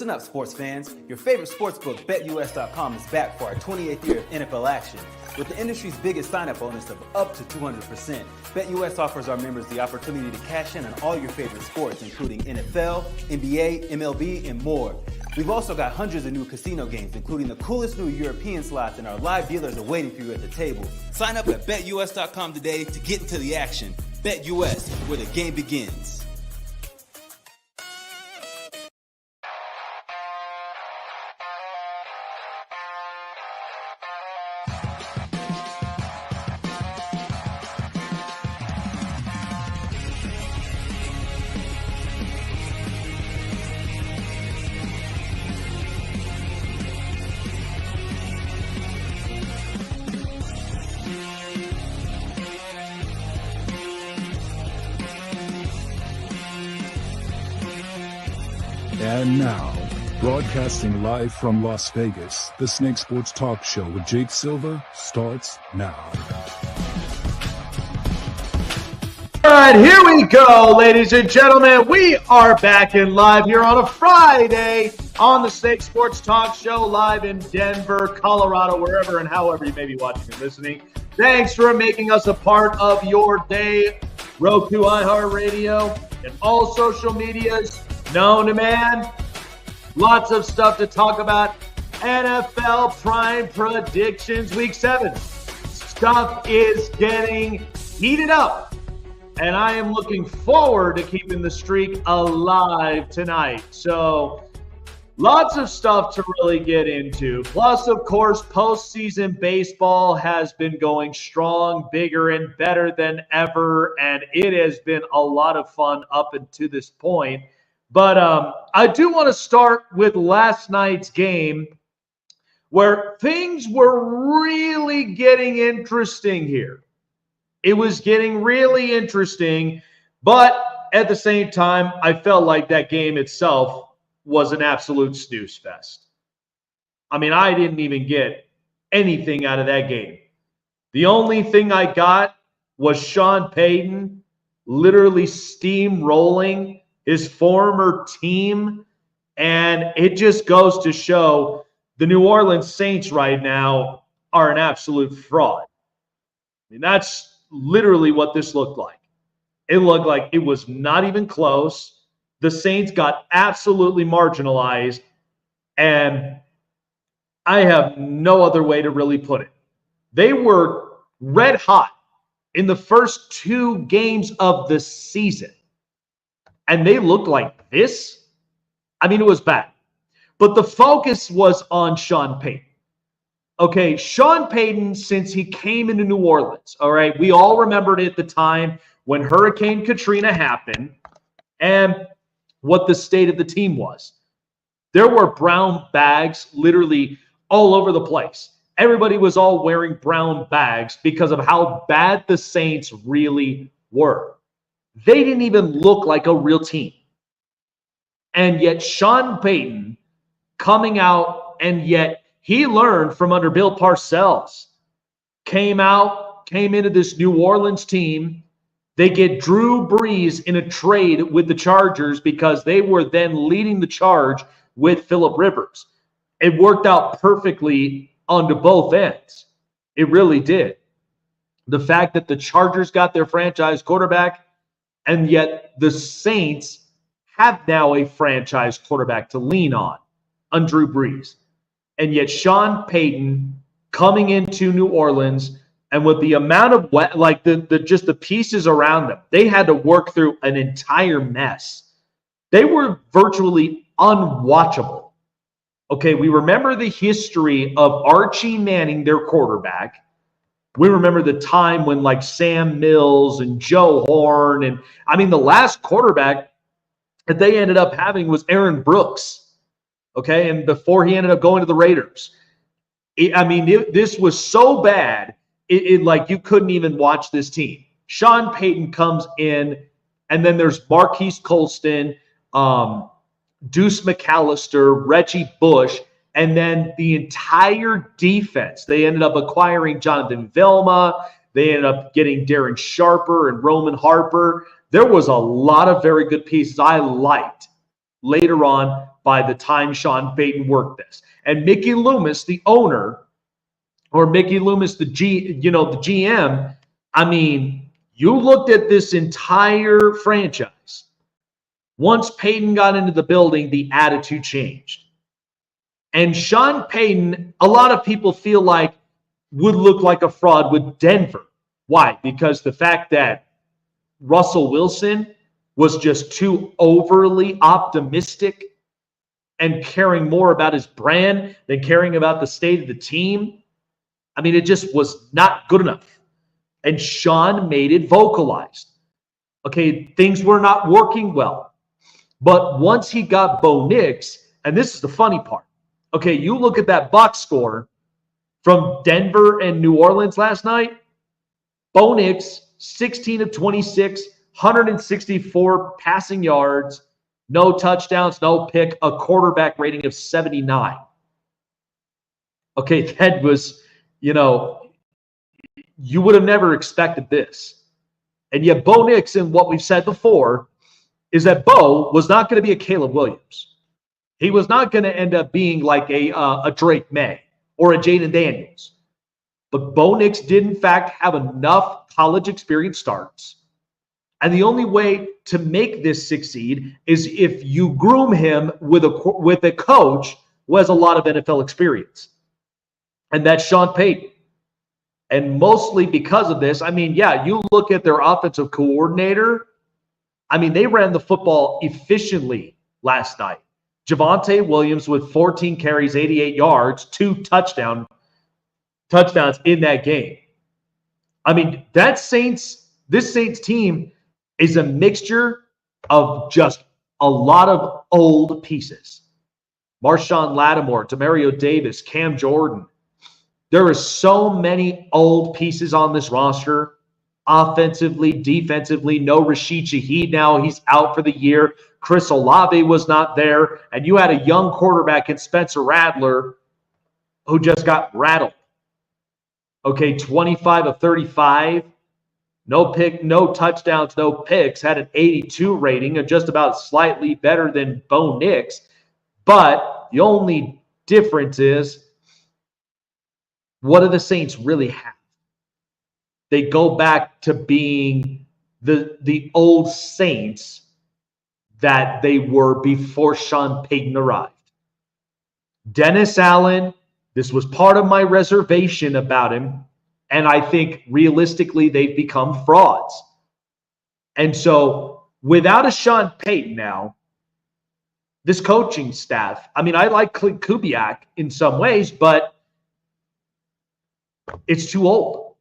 Listen up, sports fans. Your favorite sportsbook, BetUS.com, is back for our 28th year of NFL action. With the industry's biggest sign-up bonus of up to 200%, BetUS offers our members the opportunity to cash in on all your favorite sports, including NFL, NBA, MLB, and more. We've also got hundreds of new casino games, including the coolest new European slots, and our live dealers are waiting for you at the table. Sign up at BetUS.com today to get into the action. BetUS, where the game begins. And now, broadcasting live from Las Vegas, the Snake Sports Talk Show with Jake Silva starts now. All right, here we go, ladies and gentlemen. We are back in live here on a Friday on the Snake Sports Talk Show, live in Denver, Colorado, wherever and however you may be watching and listening. Thanks for making us a part of your day. Roku, iHeartRadio, and all social medias. Known to man. Lots of stuff to talk about. NFL Prime Predictions Week 7. Stuff is getting heated up. And I am looking forward to keeping the streak alive tonight. So, lots of stuff to really get into. Plus, of course, postseason baseball has been going strong, bigger, and better than ever. And it has been a lot of fun up until this point. But I do want to start with last night's game where things were really getting interesting here. It was getting really interesting, but at the same time, I felt like that game itself was an absolute snooze fest. I mean, I didn't even get anything out of that game. The only thing I got was Sean Payton literally steamrolling his former team, and it just goes to show the New Orleans Saints right now are an absolute fraud. I mean, that's literally what this looked like. It looked like it was not even close. The Saints got absolutely marginalized, and I have no other way to really put it. They were red hot in the first 2 games of the season. And they looked like this. I mean, it was bad. But the focus was on Sean Payton. Okay, Sean Payton, since he came into New Orleans, all right, we all remembered it at the time when Hurricane Katrina happened and what the state of the team was. There were brown bags literally all over the place. Everybody was all wearing brown bags because of how bad the Saints really were. They didn't even look like a real team. And yet Sean Payton coming out, and yet he learned from under Bill Parcells. Came into this New Orleans team. They get Drew Brees in a trade with the Chargers because they were then leading the charge with Phillip Rivers. It worked out perfectly onto both ends. It really did. The fact that the Chargers got their franchise quarterback, and yet the Saints have now a franchise quarterback to lean on Drew Brees. And yet Sean Payton coming into New Orleans, and with the amount of just the pieces around them, they had to work through an entire mess. They were virtually unwatchable. Okay, we remember the history of Archie Manning, their quarterback. We remember the time when like Sam Mills and Joe Horn, and I mean, the last quarterback that they ended up having was Aaron Brooks. Okay, and before he ended up going to the Raiders. This was so bad, like you couldn't even watch this team. Sean Payton comes in, and then there's Marquise Colston, Deuce McAllister, Reggie Bush, and then the entire defense. They ended up acquiring Jonathan Vilma. They ended up getting Darren Sharper and Roman Harper. There was a lot of very good pieces I liked later on by the time Sean Payton worked this. And Mickey Loomis, the owner, or Mickey Loomis, the GM, I mean, you looked at this entire franchise. Once Payton got into the building, the attitude changed. And Sean Payton, a lot of people feel like, would look like a fraud with Denver. Why? Because the fact that Russell Wilson was just too overly optimistic and caring more about his brand than caring about the state of the team. I mean, it just was not good enough. And Sean made it vocalized. Okay, things were not working well. But once he got Bo Nix, and this is the funny part. Okay, you look at that box score from Denver and New Orleans last night. Bo Nix, 16 of 26, 164 passing yards, no touchdowns, no pick, a quarterback rating of 79. Okay, that was, you would have never expected this. And yet Bo Nix, and what we've said before, is that Bo was not going to be a Caleb Williams. He was not going to end up being like a Drake May or a Jaden Daniels. But Bo Nix did, in fact, have enough college experience starts. And the only way to make this succeed is if you groom him with a coach who has a lot of NFL experience. And that's Sean Payton. And mostly because of this, I mean, yeah, you look at their offensive coordinator. I mean, they ran the football efficiently last night. Javonte Williams with 14 carries, 88 yards, 2 touchdowns in that game. I mean, this Saints team is a mixture of just a lot of old pieces. Marshawn Lattimore, Demario Davis, Cam Jordan. There are so many old pieces on this roster, offensively, defensively. No Rashid Shaheed now. He's out for the year. Chris Olave was not there. And you had a young quarterback in Spencer Rattler who just got rattled. Okay, 25 of 35. No pick, no touchdowns, no picks. Had an 82 rating, and just about slightly better than Bo Nix. But the only difference is, what do the Saints really have? They go back to being the old Saints that they were before Sean Payton arrived. Dennis Allen, this was part of my reservation about him. And I think realistically, they've become frauds. And so without a Sean Payton now, this coaching staff, I mean, I like Klint Kubiak in some ways, but it's too old.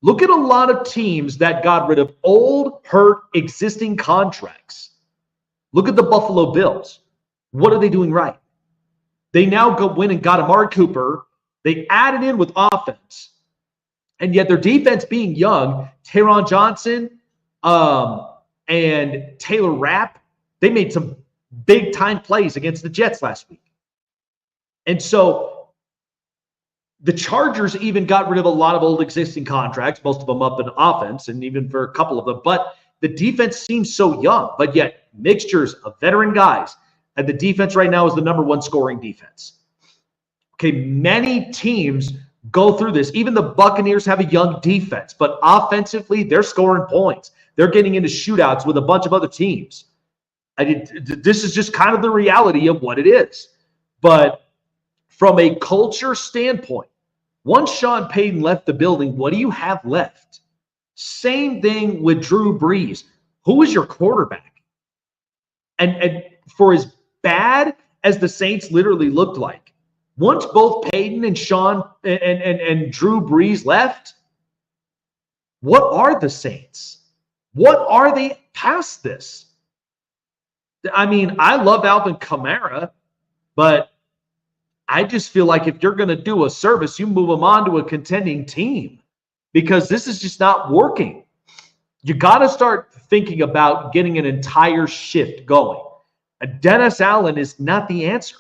Look at a lot of teams that got rid of old, hurt, existing contracts. Look at the Buffalo Bills. What are they doing right? They now go win and got Amari Cooper. They added in with offense. And yet their defense being young, Taron Johnson and Taylor Rapp, they made some big-time plays against the Jets last week. And so the Chargers even got rid of a lot of old existing contracts, most of them up in offense, and even for a couple of them. But the defense seems so young, but yet mixtures of veteran guys. And the defense right now is the number 1 scoring defense. Okay, many teams go through this. Even the Buccaneers have a young defense, but offensively, they're scoring points. They're getting into shootouts with a bunch of other teams. This is just kind of the reality of what it is. But from a culture standpoint, once Sean Payton left the building, what do you have left? Same thing with Drew Brees. Who is your quarterback? And for as bad as the Saints literally looked like, once both Payton and Sean and Drew Brees left, what are the Saints? What are they past this? I mean, I love Alvin Kamara, but I just feel like if you're going to do a service, you move them on to a contending team, because this is just not working. You got to start thinking about getting an entire shift going. Dennis Allen is not the answer.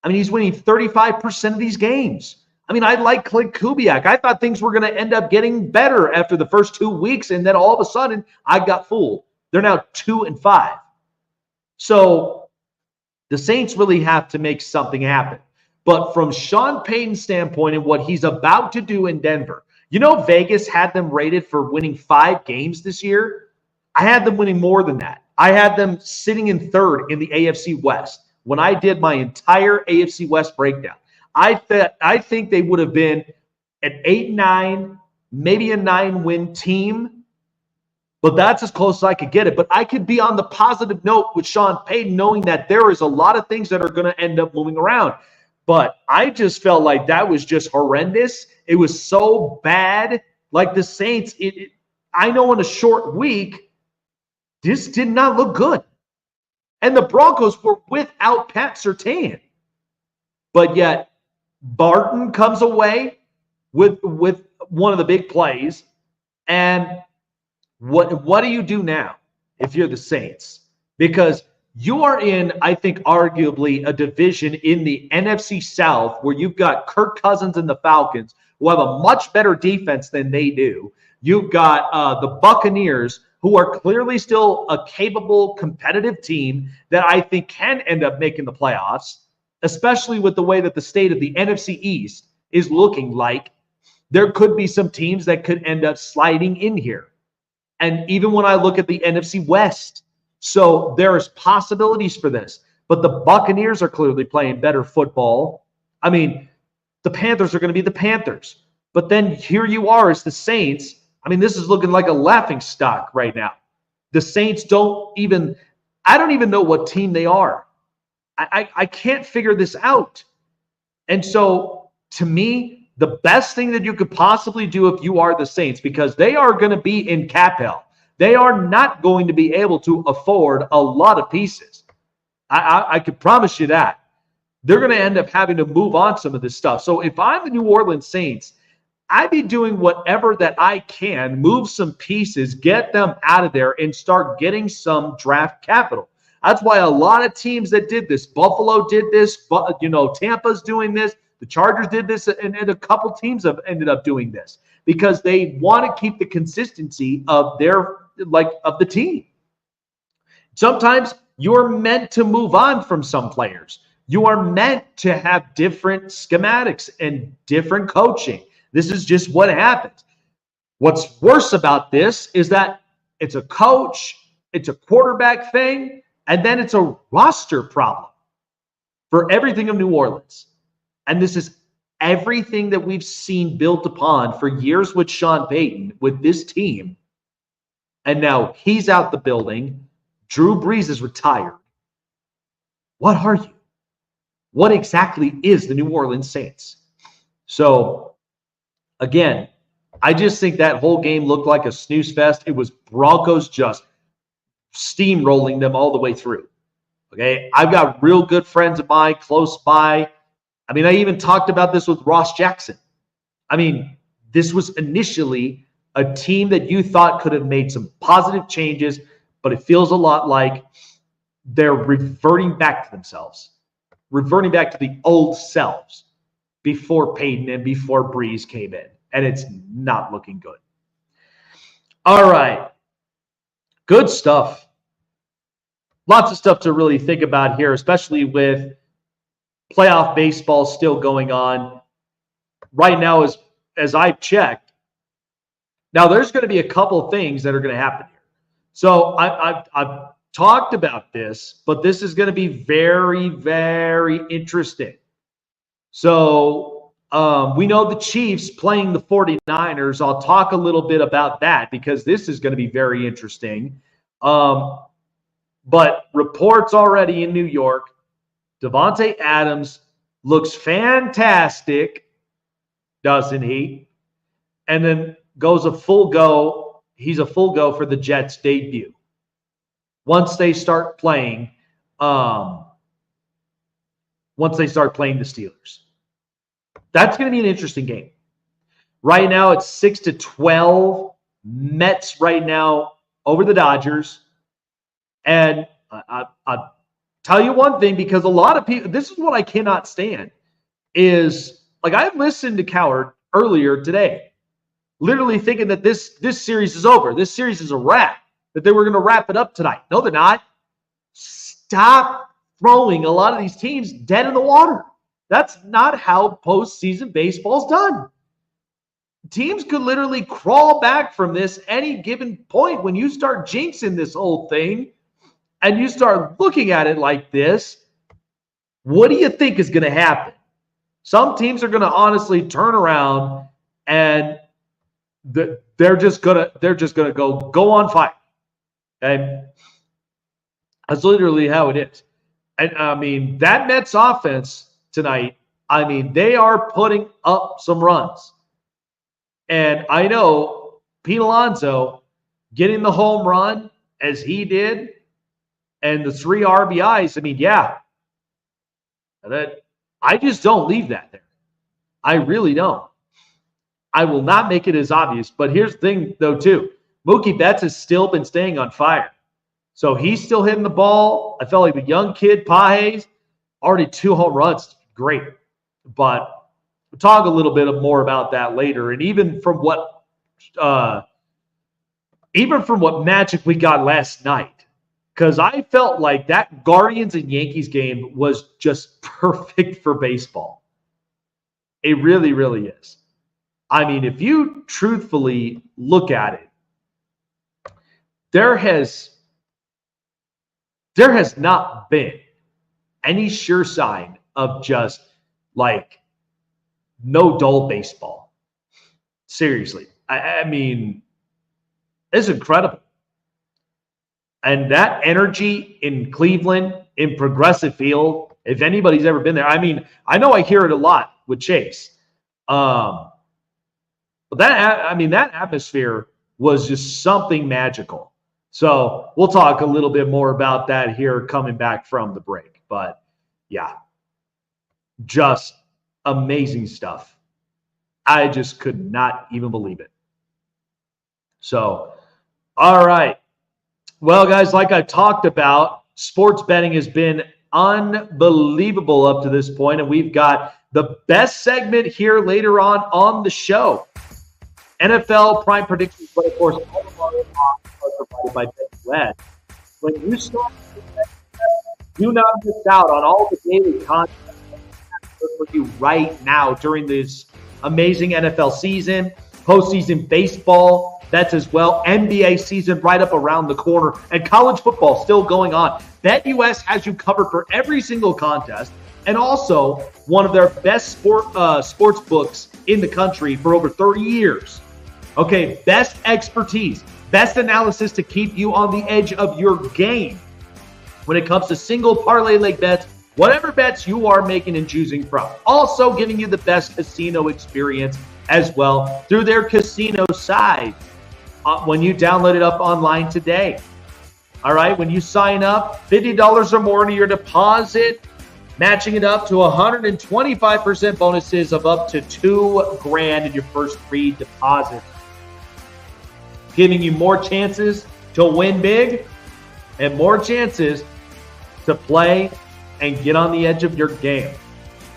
I mean, he's winning 35% of these games. I mean, I like Klint Kubiak. I thought things were going to end up getting better after the first 2 weeks, and then all of a sudden, I got fooled. They're now 2-5. So The Saints really have to make something happen. But from Sean Payton's standpoint and what he's about to do in Denver, Vegas had them rated for winning 5 games this year. I had them winning more than that. I had them sitting in 3rd in the AFC West when I did my entire AFC West breakdown. I think they would have been an 8-9, maybe a 9-win team, but that's as close as I could get it. But I could be on the positive note with Sean Payton, knowing that there is a lot of things that are going to end up moving around. But I just felt like that was just horrendous. It was so bad. Like the Saints, I know in a short week, this did not look good. And the Broncos were without Pat Surtain. But yet, Barton comes away with one of the big plays. And what do you do now if you're the Saints? Because you are in, I think, arguably a division in the NFC South where you've got Kirk Cousins and the Falcons, who have a much better defense than they do. You've got the Buccaneers, who are clearly still a capable, competitive team that I think can end up making the playoffs, especially with the way that the state of the NFC East is looking like. There could be some teams that could end up sliding in here. And even when I look at the NFC West, so there's possibilities for this. But the Buccaneers are clearly playing better football. I mean, the Panthers are going to be the Panthers. But then here you are as the Saints. I mean, this is looking like a laughing stock right now. The Saints I don't even know what team they are. I can't figure this out. And so, to me, the best thing that you could possibly do if you are the Saints, because they are going to be in cap hell. They are not going to be able to afford a lot of pieces. I could promise you that. They're going to end up having to move on some of this stuff. So if I'm the New Orleans Saints, I'd be doing whatever that I can, move some pieces, get them out of there, and start getting some draft capital. That's why a lot of teams that did this, Buffalo did this, Tampa's doing this, the Chargers did this, and a couple teams have ended up doing this because they want to keep the consistency of the team. Sometimes you're meant to move on from some players. You are meant to have different schematics and different coaching. This is just what happens. What's worse about this is that it's a coach, it's a quarterback thing, and then it's a roster problem for everything of New Orleans. And this is everything that we've seen built upon for years with Sean Payton, with this team. And now he's out the building. Drew Brees is retired. What are you? What exactly is the New Orleans Saints? So, again, I just think that whole game looked like a snooze fest. It was Broncos just steamrolling them all the way through. Okay, I've got real good friends of mine close by. I mean, I even talked about this with Ross Jackson. I mean, this was initially a team that you thought could have made some positive changes, but it feels a lot like they're reverting back to themselves, reverting back to the old selves before Payton and before Brees came in, and it's not looking good. All right. Good stuff. Lots of stuff to really think about here, especially with playoff baseball still going on. Right now, as I've checked, now there's going to be a couple things that are going to happen here. So I've talked about this, but this is going to be very, very interesting. So we know the Chiefs playing the 49ers. I'll talk a little bit about that because this is going to be very interesting. But reports already in New York, Davante Adams looks fantastic, doesn't he? And then goes a full go. He's a full go for the Jets' debut. Once they start playing the Steelers. That's going to be an interesting game. Right now, it's 6-12. Mets right now over the Dodgers. And I'll tell you one thing, because a lot of people, this is what I cannot stand, is like I listened to Coward earlier today, literally thinking that this series is over. This series is a wrap, that they were going to wrap it up tonight. No, they're not. Stop throwing a lot of these teams dead in the water. That's not how postseason baseball's done. Teams could literally crawl back from this any given point. When you start jinxing this whole thing and you start looking at it like this, what do you think is going to happen? Some teams are going to honestly turn around and they're just gonna go on fire. And that's literally how it is. And I mean, that Mets offense tonight, I mean, they are putting up some runs. And I know Pete Alonso getting the home run as he did and the 3 RBIs, I mean, yeah. I just don't leave that there. I really don't. I will not make it as obvious. But here's the thing, though, too. Mookie Betts has still been staying on fire. So he's still hitting the ball. I felt like the young kid, Pages, already 2 home runs. Great. But we'll talk a little bit more about that later. And even from what magic we got last night, because I felt like that Guardians and Yankees game was just perfect for baseball. It really, really is. I mean, if you truthfully look at it, there has not been any sure sign of just like no dull baseball. Seriously. I mean, it's incredible. And that energy in Cleveland, in Progressive Field, if anybody's ever been there, I mean, I know I hear it a lot with Chase. But that atmosphere was just something magical. So we'll talk a little bit more about that here coming back from the break. But yeah, just amazing stuff. I just could not even believe it. So, all right. Well, guys, like I talked about, sports betting has been unbelievable up to this point, and we've got the best segment here later on the show. NFL Prime Predictions, but of course, all of our odds are provided by BetUS. When you start, do not miss out on all the daily content for you right now during this amazing NFL season, postseason baseball bets as well, NBA season right up around the corner, and college football still going on. BetUS has you covered for every single contest, and also one of their best sports books in the country for over 30 years. Okay, best expertise, best analysis to keep you on the edge of your game when it comes to single parlay leg bets, whatever bets you are making and choosing from. Also giving you the best casino experience as well through their casino side when you download it up online today. All right, when you sign up, $50 or more to your deposit, matching it up to 125% bonuses of up to $2,000 in your first 3 deposits. Giving you more chances to win big and more chances to play and get on the edge of your game.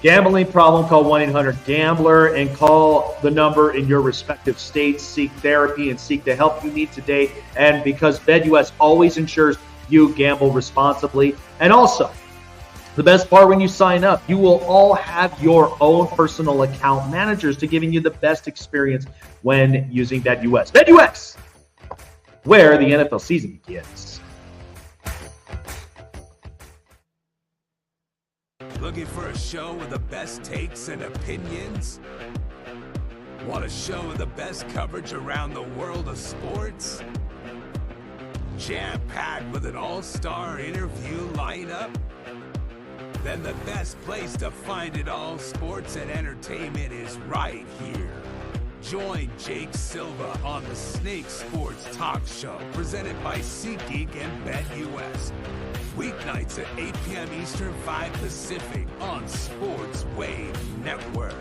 Gambling problem, call 1-800-GAMBLER and call the number in your respective states. Seek therapy and seek the help you need today. And because BetUS always ensures you gamble responsibly. And also, the best part, when you sign up, you will all have your own personal account managers to giving you the best experience when using BetUS. BetUS, where the NFL season begins. Looking for a show with the best takes and opinions? Want a show with the best coverage around the world of sports? Jam-packed with an all-star interview lineup? Then the best place to find it all, sports and entertainment, is right here. Join Jake Silva on the Snake Sports Talk Show, presented by SeatGeek and BetUS. Weeknights at 8 p.m. Eastern, 5 Pacific on Sports Wave Network.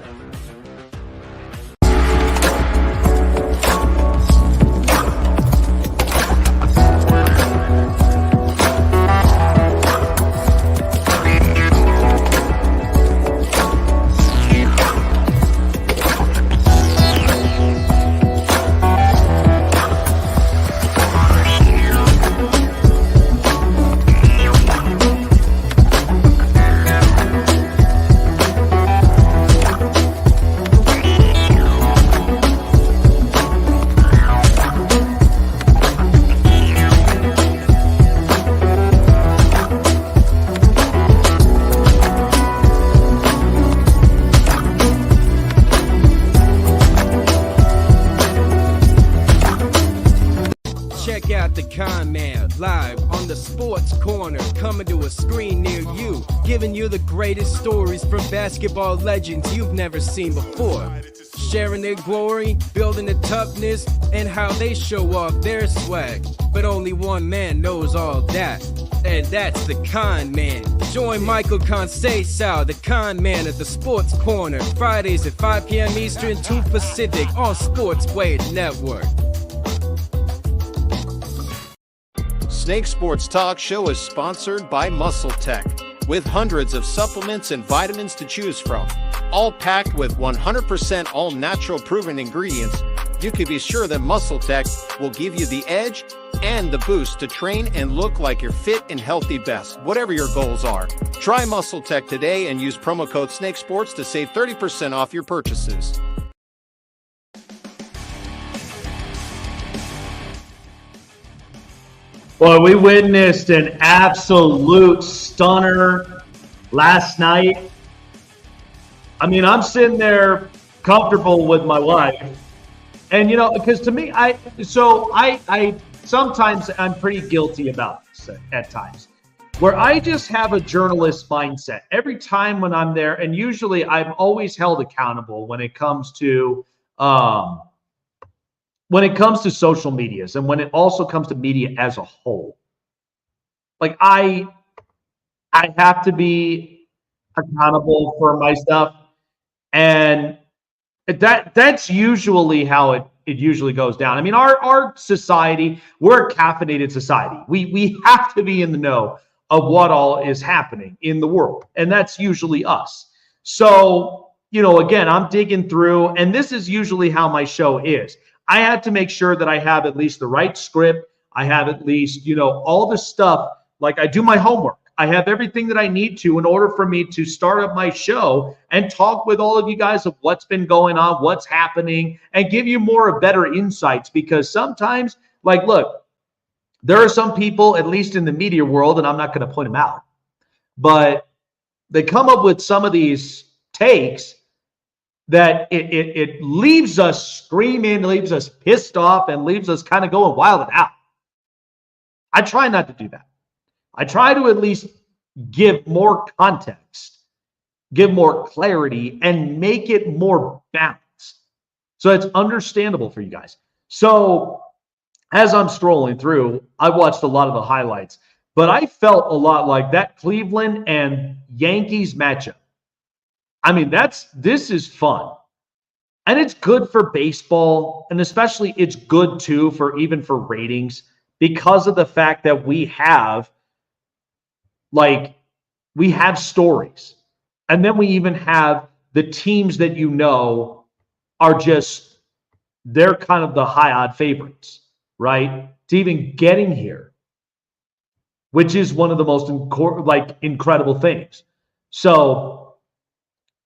got the Con Man live on the Sports Corner, coming to a screen near you, giving you the greatest stories from basketball legends you've never seen before. Sharing their glory, building the toughness, and how they show off their swag. But only one man knows all that, and that's the Con Man. Join Michael Conceição, the Con Man at the Sports Corner, Fridays at 5 p.m. Eastern, 2 Pacific on Sportsway Network. Snake Sports Talk Show is sponsored by Muscle Tech, with hundreds of supplements and vitamins to choose from, all packed with 100% all-natural proven ingredients. You can be sure that Muscle Tech will give you the edge and the boost to train and look like your fit and healthy best, whatever your goals are. Try Muscle Tech today and use promo code SNAKESPORTS to save 30% off your purchases. Well, we witnessed an absolute stunner last night. I mean, I'm sitting there comfortable with my wife. And, you know, because to me, I sometimes I'm pretty guilty about this at times, where I just have a journalist mindset. Every time when I'm there, and usually I'm always held accountable when it comes to social medias, and when it also comes to media as a whole. Like I have to be accountable for my stuff, and that's usually how it usually goes down. I mean, our society, we're a caffeinated society. We have to be in the know of what all is happening in the world, and that's usually us. So, you know, again, I'm digging through, and this is usually how my show is. I had to make sure that I have at least the right script. I have at least, you know, all the stuff. Like, I do my homework. I have everything that I need to in order for me to start up my show and talk with all of you guys of what's been going on, what's happening, and give you more of better insights. Because sometimes, like, look, there are some people, at least in the media world, and I'm not going to point them out, but they come up with some of these takes that it leaves us screaming, leaves us pissed off, and leaves us kind of going wild and out. I try not to do that. I try to at least give more context, give more clarity, and make it more balanced so it's understandable for you guys. So as I'm strolling through, I watched a lot of the highlights, but I felt a lot like that Cleveland and Yankees matchup. I mean, this is fun. And it's good for baseball, and especially it's good too for even for ratings, because of the fact that we have stories. And then we even have the teams that you know are just, they're kind of the high odd favorites, right? To even getting here, which is one of the most incredible things. So,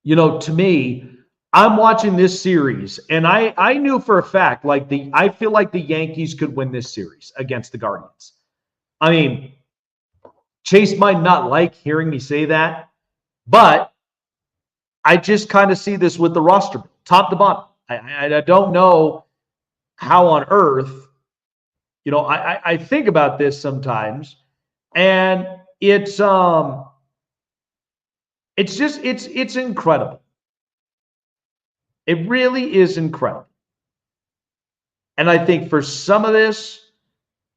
you know, to me, I'm watching this series, and I knew for a fact, I feel like the Yankees could win this series against the Guardians. I mean, Chase might not like hearing me say that, but I just kind of see this with the roster, top to bottom. I don't know how on earth, you know, I think about this sometimes, and it's incredible. It really is incredible. And I think for some of this,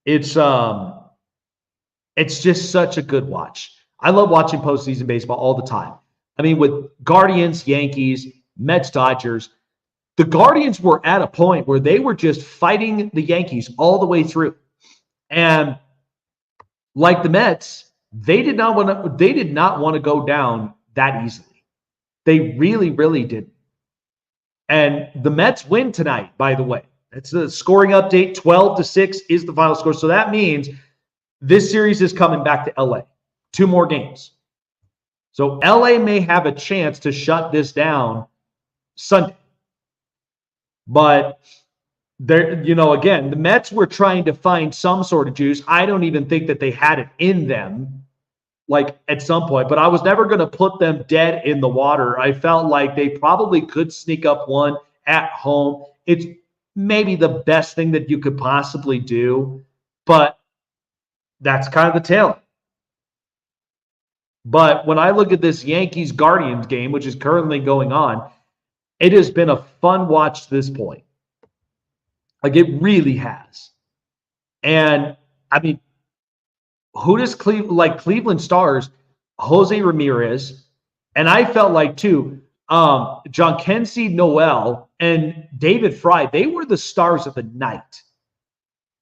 it's just such a good watch. I love watching postseason baseball all the time. I mean, with Guardians, Yankees, Mets, Dodgers, the Guardians were at a point where they were just fighting the Yankees all the way through. And like the Mets, they did not want to go down that easily. They really, really didn't. And the Mets win tonight, by the way. That's the scoring update. 12-6 is the final score. So that means this series is coming back to LA. 2 more games. So LA may have a chance to shut this down Sunday. But there, you know, again, the Mets were trying to find some sort of juice. I don't even think that they had it in them, like at some point, but I was never going to put them dead in the water. I felt like they probably could sneak up one at home. It's maybe the best thing that you could possibly do. But that's kind of the tale. But when I look at this Yankees-Guardians game, which is currently going on, it has been a fun watch to this point. Like, it really has. And, I mean, who does Cleveland Stars, Jose Ramirez, and I felt like, too, Jhonkensy Noel and David Fry, they were the stars of the night.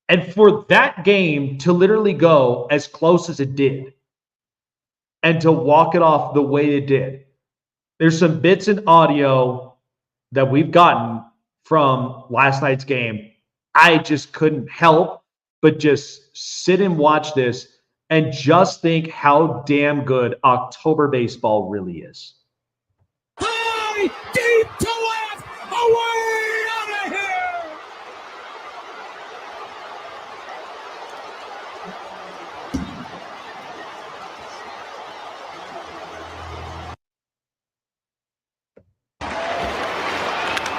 And for that game to literally go as close as it did and to walk it off the way it did, there's some bits in audio that we've gotten from last night's game. I just couldn't help but just sit and watch this and just think how damn good October baseball really is. High, deep to left, away, out of here!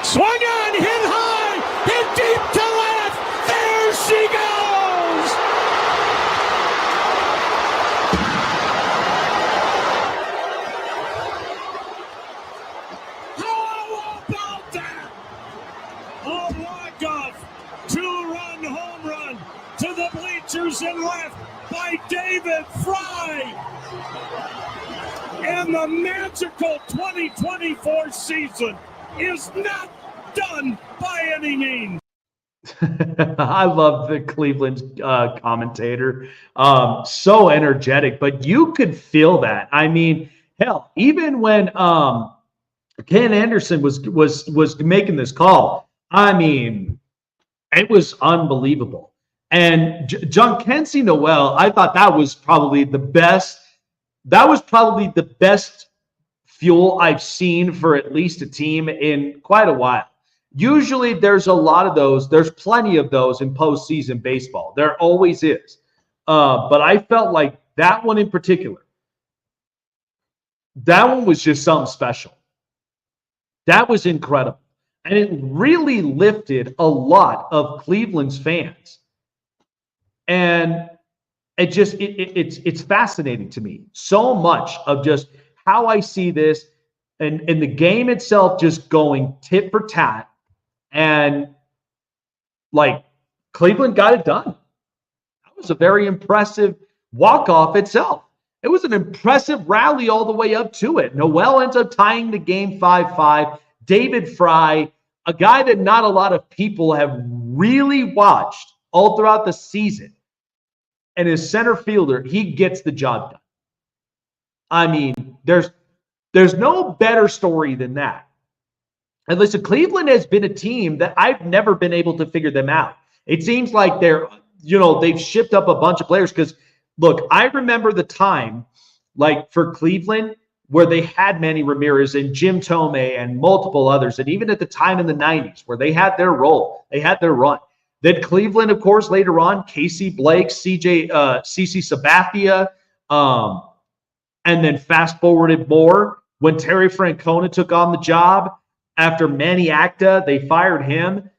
Swung on, hit high, hit deep to left, there she goes! How about that? A walk-off, two-run home run to the bleachers and left by David Fry. And the magical 2024 season is not done by any means. I love the Cleveland commentator. So energetic, but you could feel that. I mean, hell, even when Ken Anderson was making this call, I mean, it was unbelievable. And Jhonkensy Noel, I thought that was probably the best. That was probably the best fuel I've seen for at least a team in quite a while. Usually there's a lot of those. There's plenty of those in postseason baseball. There always is. But I felt like that one in particular, that one was just something special. That was incredible. And it really lifted a lot of Cleveland's fans. And it's fascinating to me. So much of just how I see this and the game itself just going tit for tat. And like Cleveland got it done. That was a very impressive walk-off itself. It was an impressive rally all the way up to it. Noel ends up tying the game 5-5. David Fry, a guy that not a lot of people have really watched all throughout the season, and his center fielder, he gets the job done. I mean, there's no better story than that. And listen, Cleveland has been a team that I've never been able to figure them out. It seems like they've shipped up a bunch of players because, look, I remember the time, like for Cleveland, where they had Manny Ramirez and Jim Thome and multiple others, and even at the time in the 90s where they had their role, they had their run. Then Cleveland, of course, later on, Casey Blake, CC Sabathia, and then fast forwarded more when Terry Francona took on the job. After Manny Acta, they fired him,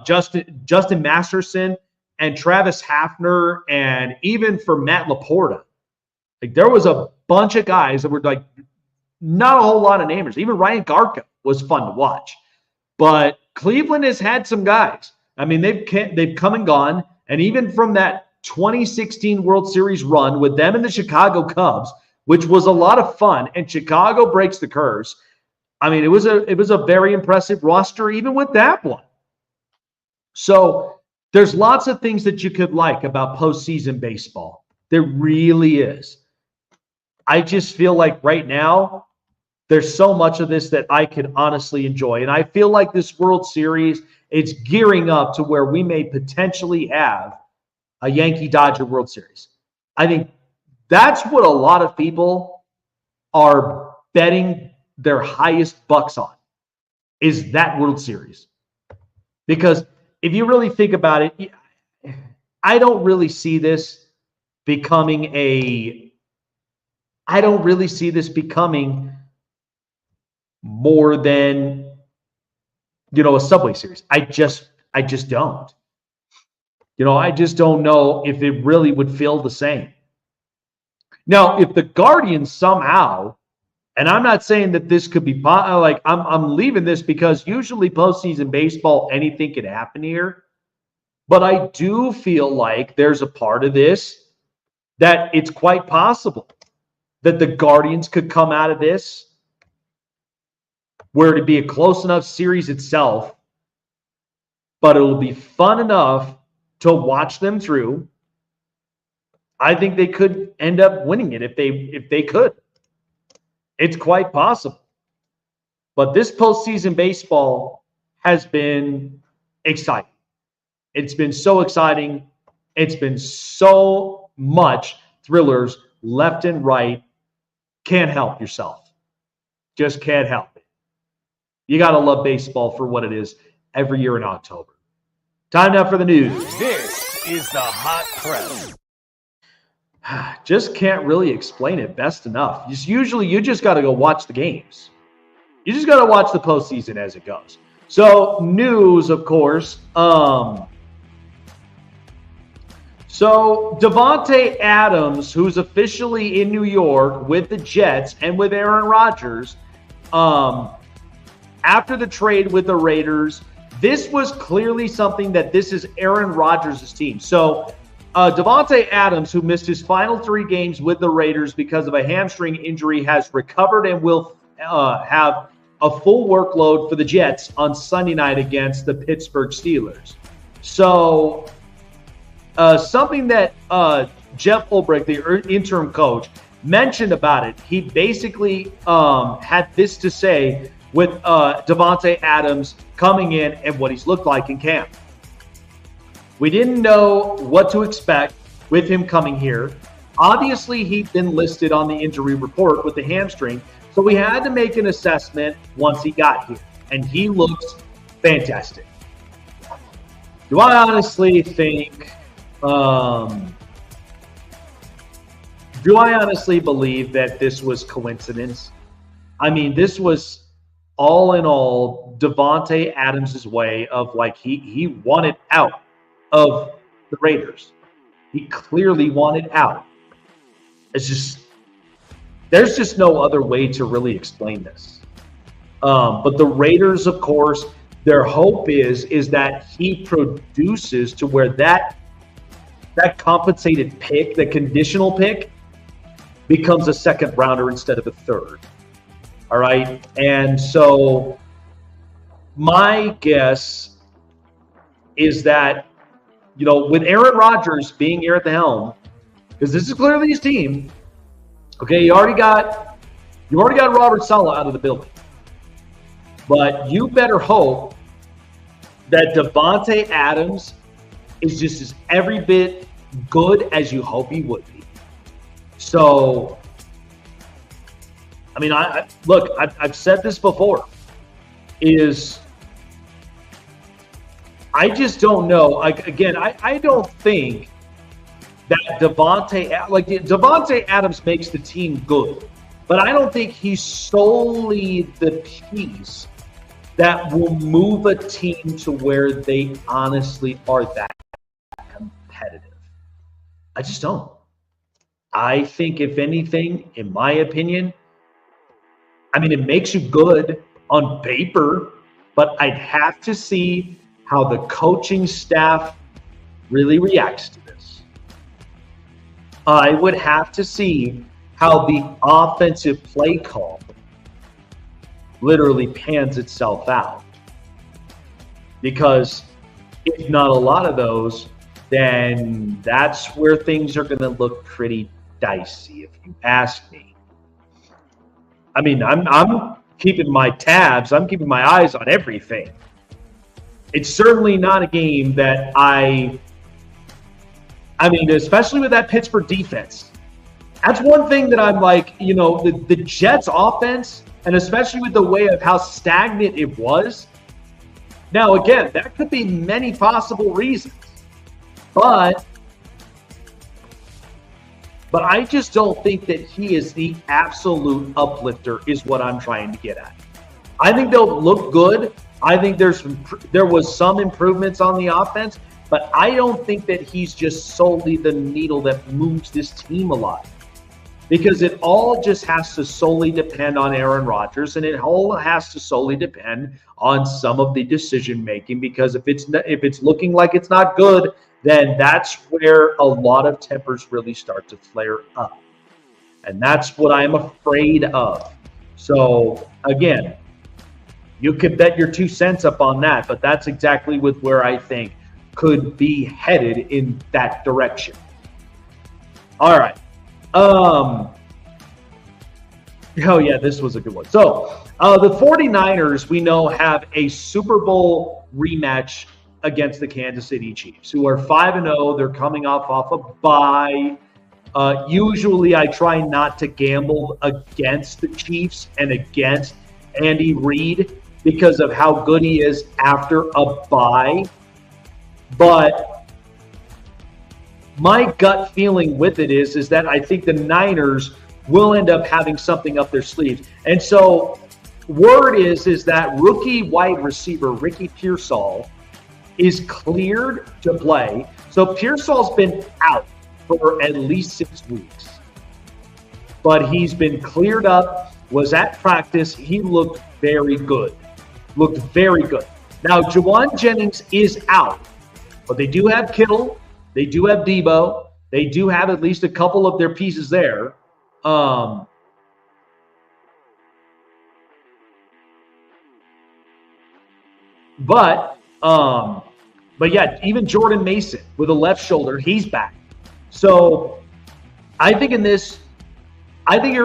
Justin Masterson, and Travis Hafner, and even for Matt Laporta. Like, there was a bunch of guys that were like not a whole lot of namers. Even Ryan Garca was fun to watch. But Cleveland has had some guys. I mean, they've come and gone. And even from that 2016 World Series run with them and the Chicago Cubs, which was a lot of fun, and Chicago breaks the curse. I mean, it was a very impressive roster, even with that one. So there's lots of things that you could like about postseason baseball. There really is. I just feel like right now, there's so much of this that I could honestly enjoy. And I feel like this World Series, it's gearing up to where we may potentially have a Yankee-Dodger World Series. I think that's what a lot of people are betting their highest bucks on, is that World Series. Because if you really think about it, I don't really see this becoming more than, a Subway Series. I just don't. I just don't know if it really would feel the same. Now, if the Guardians somehow, and I'm not saying that this could be like I'm leaving this because usually postseason baseball, anything can happen here. But I do feel like there's a part of this that it's quite possible that the Guardians could come out of this where it'd be a close enough series itself, but it'll be fun enough to watch them through. I think they could end up winning it if they could. It's quite possible. But this postseason baseball has been exciting. It's been so exciting. It's been so much thrillers left and right. Can't help yourself. Just can't help it. You got to love baseball for what it is every year in October. Time now for the news. This is the Hot Press. Just can't really explain it best enough. Usually you just got to go watch the games. You just got to watch the postseason as it goes. So news, of course. So Davante Adams, who's officially in New York with the Jets and with Aaron Rodgers, after the trade with the Raiders, this was clearly something that this is Aaron Rodgers' team. So Davante Adams, who missed his final 3 games with the Raiders because of a hamstring injury, has recovered and will have a full workload for the Jets on Sunday night against the Pittsburgh Steelers. So something that Jeff Ulbrich, the interim coach, mentioned about it, he basically had this to say with Davante Adams coming in and what he's looked like in camp. We didn't know what to expect with him coming here. Obviously, he'd been listed on the injury report with the hamstring, so we had to make an assessment once he got here, and he looks fantastic. Do I honestly think do I honestly believe that this was coincidence? I mean, this was all in all Davante Adams' way of like he wanted out of the Raiders. He clearly wanted out. There's just no other way to really explain this. But the Raiders, of course, their hope is that he produces to where that compensated pick, the conditional pick, becomes a second rounder instead of a third. All right. And so my guess is that, with Aaron Rodgers being here at the helm, because this is clearly his team. Okay, you already got Robert Saleh out of the building, but you better hope that Davante Adams is just as every bit good as you hope he would be. So, I mean, I've said this before. I just don't know. Like, again, I don't think that Davante Adams makes the team good, but I don't think he's solely the piece that will move a team to where they honestly are that competitive. I just don't. I think, if anything, in my opinion, I mean, it makes you good on paper, but I'd have to see how the coaching staff really reacts to this. I would have to see how the offensive play call literally pans itself out. Because if not a lot of those, then that's where things are going to look pretty dicey, if you ask me. I mean, I'm keeping my tabs. I'm keeping my eyes on everything. It's certainly not a game that I mean, especially with that Pittsburgh defense. That's one thing that I'm like, the Jets offense, and especially with the way of how stagnant it was. Now, again, that could be many possible reasons. But I just don't think that he is the absolute uplifter is what I'm trying to get at. I think they'll look good. I think there was some improvements on the offense, but I don't think that he's just solely the needle that moves this team a lot. Because it all just has to solely depend on Aaron Rodgers, and it all has to solely depend on some of the decision making. Because if it's looking like it's not good, then that's where a lot of tempers really start to flare up, and that's what I'm afraid of. So again, you could bet your 2 cents up on that, but that's exactly with where I think could be headed in that direction. All right. Oh, yeah, this was a good one. So the 49ers, we know, have a Super Bowl rematch against the Kansas City Chiefs, who are 5-0. They're coming off a bye. Usually I try not to gamble against the Chiefs and against Andy Reid because of how good he is after a bye. But my gut feeling with it is that I think the Niners will end up having something up their sleeves. And so word is that rookie wide receiver Ricky Pearsall is cleared to play. So Pearsall's been out for at least 6 weeks. But he's been cleared up, was at practice. He looked very good. Now, Juwan Jennings is out, but they do have Kittle. They do have Debo. They do have at least a couple of their pieces there. But yeah, even Jordan Mason with a left shoulder, he's back. So I think you're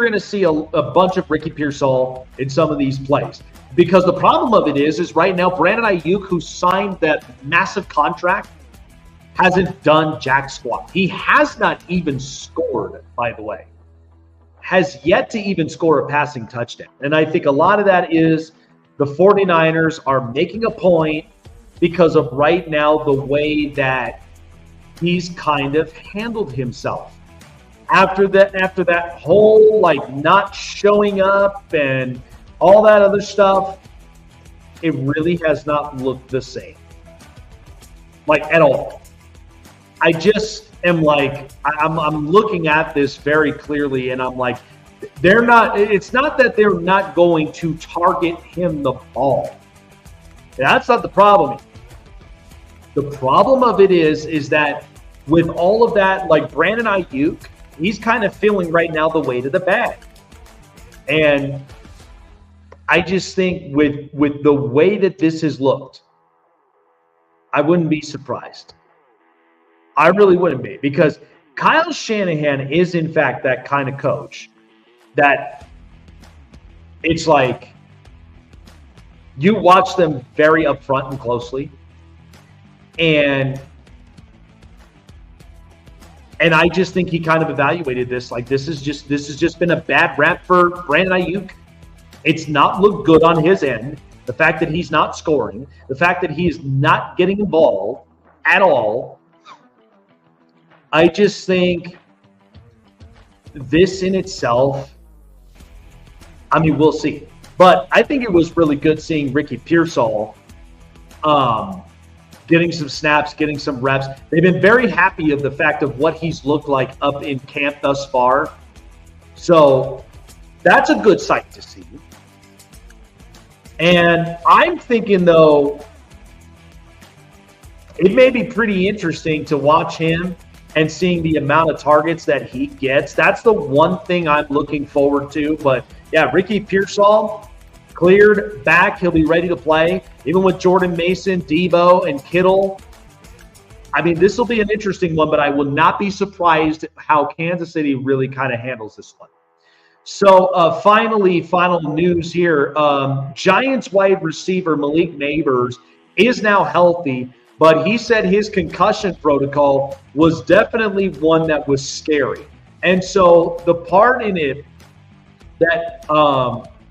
going to see a bunch of Ricky Pearsall in some of these plays. Because the problem of it is right now, Brandon Ayuk, who signed that massive contract, hasn't done jack squat. He has not even scored, by the way. Has yet to even score a passing touchdown. And I think a lot of that is the 49ers are making a point because of right now the way that he's kind of handled himself. After that whole not showing up and all that other stuff, it really has not looked the same. At all. I just am I'm looking at this very clearly, and I'm like, it's not that they're not going to target him the ball. That's not the problem. The problem of it is that with all of that, Brandon Ayuk, he's kind of feeling right now the weight of the bag. And I just think with the way that this has looked, I wouldn't be surprised. I really wouldn't be, because Kyle Shanahan is, in fact, that kind of coach that it's you watch them very upfront and closely, and I just think he kind of evaluated this this has just been a bad rap for Brandon Ayuk. It's not looked good on his end. The fact that he's not scoring, the fact that he is not getting involved at all. I just think this in itself, we'll see. But I think it was really good seeing Ricky Pearsall getting some snaps, getting some reps. They've been very happy of the fact of what he's looked like up in camp thus far. So that's a good sight to see. And I'm thinking, though, it may be pretty interesting to watch him and seeing the amount of targets that he gets. That's the one thing I'm looking forward to. But, yeah, Ricky Pearsall cleared back. He'll be ready to play. Even with Jordan Mason, Debo, and Kittle. This will be an interesting one, but I will not be surprised how Kansas City really kind of handles this one. So, final news here. Giants wide receiver Malik Nabers is now healthy, but he said his concussion protocol was definitely one that was scary. And so the part in it that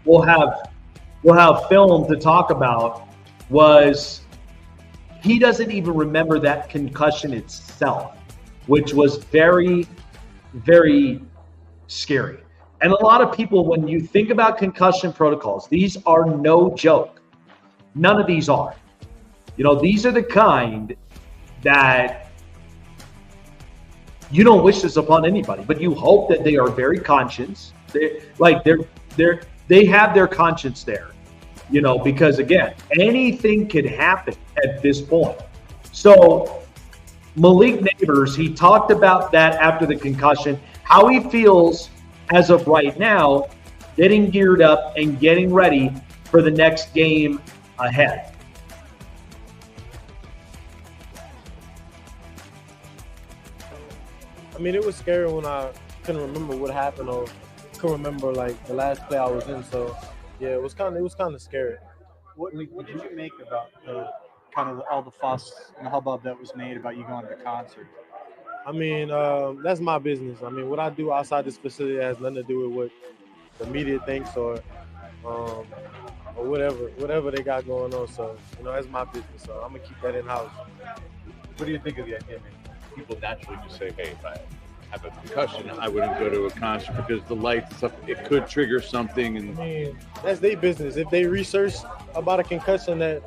we'll have film to talk about was he doesn't even remember that concussion itself, which was very, very scary. And a lot of people, when you think about concussion protocols, these are no joke. None of these are. These are the kind that you don't wish this upon anybody, but you hope that they are very conscious. They have their conscience there, because again, anything could happen at this point. So Malik Neighbors, he talked about that after the concussion, how he feels as of right now, getting geared up and getting ready for the next game ahead. I mean, it was scary when I couldn't remember what happened or couldn't remember like the last play I was in. So yeah, it was kind of scary. What did you make about all the fuss and the hubbub that was made about you going to the concert? I mean, that's my business. I mean, what I do outside this facility has nothing to do with what the media thinks or whatever they got going on. So that's my business. So I'm gonna keep that in house. What do you think of the idea? I mean, people naturally just say, hey, if I have a concussion, I wouldn't go to a concert because the lights and stuff, it could trigger something. And I mean, that's their business. If they research about a concussion, if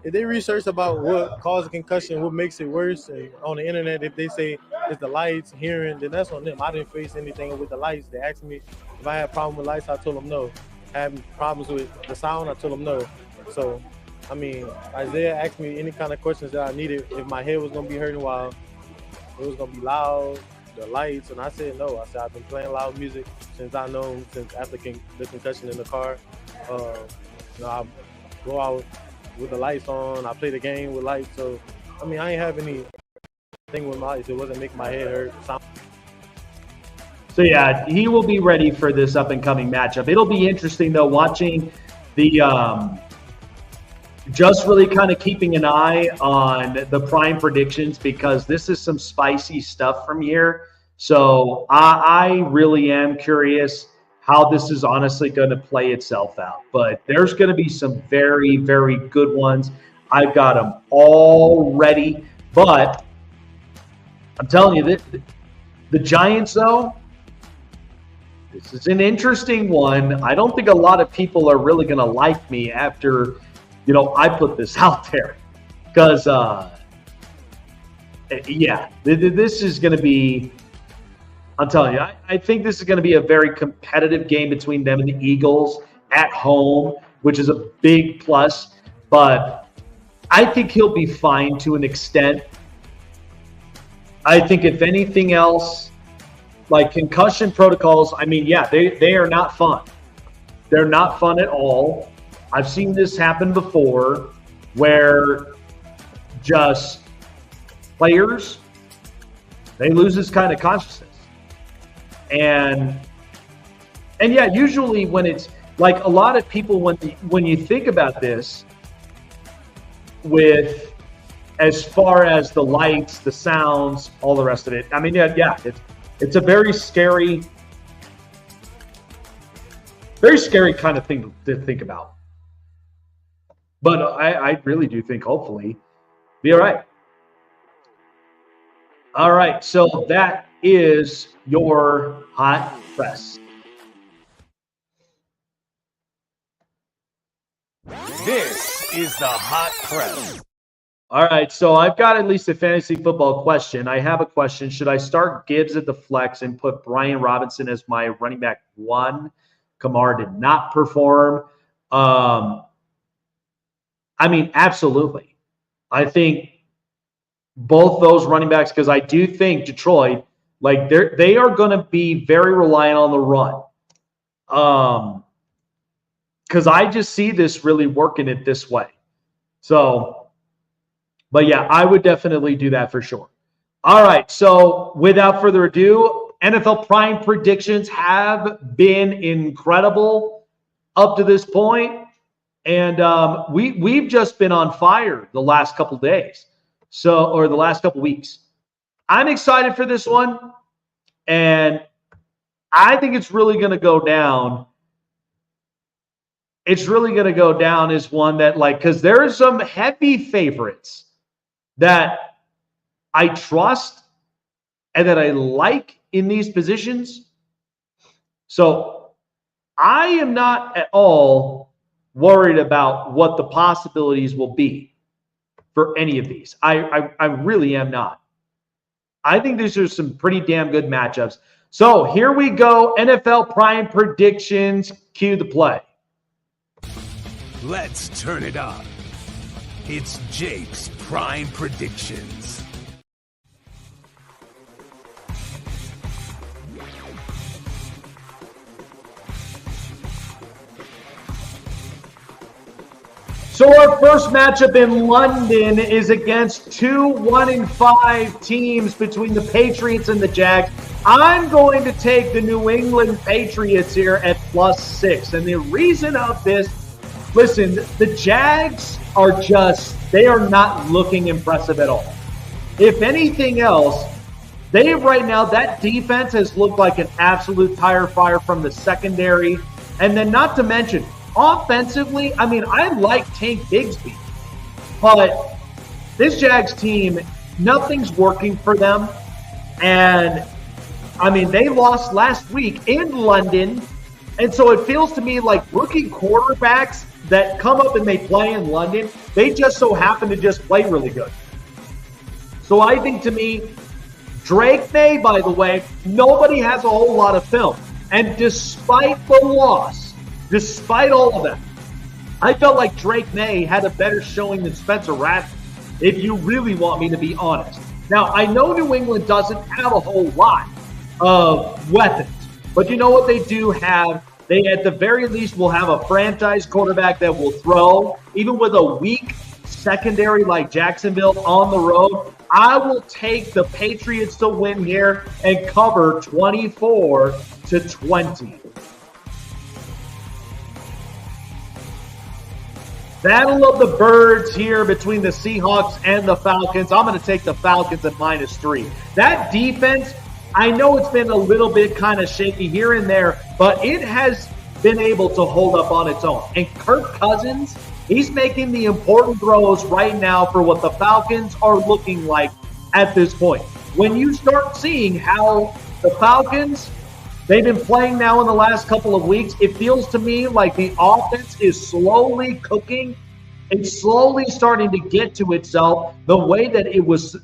they research about what caused a concussion, what makes it worse, and on the internet, if they say it's the lights, hearing, then that's on them. I didn't face anything with the lights. They asked me if I had a problem with lights, I told them no. Having problems with the sound, I told them no. So, I mean, Isaiah asked me any kind of questions that I needed, if my head was going to be hurting while it was going to be loud, the lights, and I said no. I said I've been playing loud music since after the concussion in the car. I go out with the lights on. I play the game with lights. So, I mean, I ain't have anything with my lights. It wasn't making my head hurt. So, yeah, he will be ready for this up-and-coming matchup. It'll be interesting, though, watching the just really kind of keeping an eye on the prime predictions, because this is some spicy stuff from here. So I really am curious how this is honestly going to play itself out. But there's going to be some very, very good ones. I've got them all ready. But I'm telling you, that the Giants, though, this is an interesting one. I don't think a lot of people are really going to like me after – I put this out there because, this is going to be, I'm telling you, I think this is going to be a very competitive game between them and the Eagles at home, which is a big plus. But I think he'll be fine to an extent. I think if anything else, like concussion protocols, I mean, yeah, they are not fun. They're not fun at all. I've seen this happen before where just players, they lose this kind of consciousness. And yeah, usually when it's like a lot of people, when you think about this with as far as the lights, the sounds, all the rest of it, I mean, yeah, it's a very scary kind of thing to think about. But I really do think hopefully be all right. All right, so that is your hot press. This is the hot press. All right, so I've got at least a fantasy football question. I have a question. Should I start Gibbs at the flex and put Brian Robinson as my running back one? Kamara did not perform. I mean, absolutely. I think both those running backs, because I do think Detroit, like they are going to be very reliant on the run. Because I just see this really working it this way. So, but yeah, I would definitely do that for sure. All right, so without further ado, NFL Prime predictions have been incredible up to this point. And we've just been on fire the last couple days, or the last couple weeks. I'm excited for this one, and I think it's really going to go down. It's really going to go down as one that, because there are some heavy favorites that I trust and that I like in these positions. So I am not at all worried about what the possibilities will be for any of these. I really am not. I think these are some pretty damn good matchups. So here we go. NFL Prime predictions. Cue the play. Let's turn it up. It's Jake's Prime Predictions. So our first matchup in London is against two 1-5 teams between the Patriots and the Jags. I'm going to take the New England Patriots here at +6. And the reason of this, listen, the Jags are they are not looking impressive at all. If anything else, right now, that defense has looked like an absolute tire fire from the secondary. And then not to mention, offensively, I mean, I like Tank Bigsby, but this Jags team, nothing's working for them. And, I mean, they lost last week in London. And so it feels to me like rookie quarterbacks that come up and they play in London, they just so happen to just play really good. So I think, to me, Drake May, by the way, nobody has a whole lot of film. And despite the loss, despite all of that, I felt like Drake May had a better showing than Spencer Rattler, if you really want me to be honest. Now, I know New England doesn't have a whole lot of weapons, but you know what they do have? They, at the very least, will have a franchise quarterback that will throw. Even with a weak secondary like Jacksonville on the road, I will take the Patriots to win here and cover 24-20. Battle of the Birds here between the Seahawks and the Falcons. I'm going to take the Falcons at -3. That defense, I know it's been a little bit kind of shaky here and there, but it has been able to hold up on its own. And Kirk Cousins, he's making the important throws right now for what the Falcons are looking like at this point. When you start seeing how the Falcons, they've been playing now in the last couple of weeks, it feels to me like the offense is slowly cooking. It's slowly starting to get to itself the way that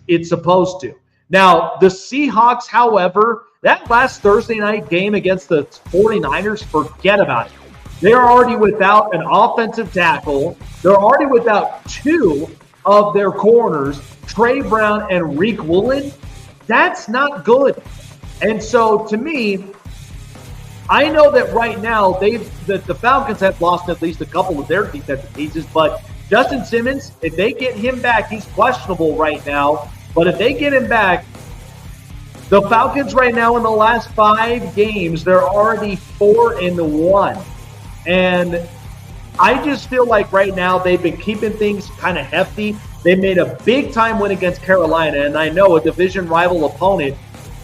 it's supposed to. Now, the Seahawks, however, that last Thursday night game against the 49ers, forget about it. They're already without an offensive tackle. They're already without two of their corners, Trey Brown and Reek Woolen. That's not good. And so, to me, I know that right now the Falcons have lost at least a couple of their defensive pieces, but Justin Simmons, if they get him back, he's questionable right now. But if they get him back, the Falcons right now in the last 5 games, they're already 4-1. And I just feel like right now they've been keeping things kind of hefty. They made a big-time win against Carolina, and I know a division rival opponent,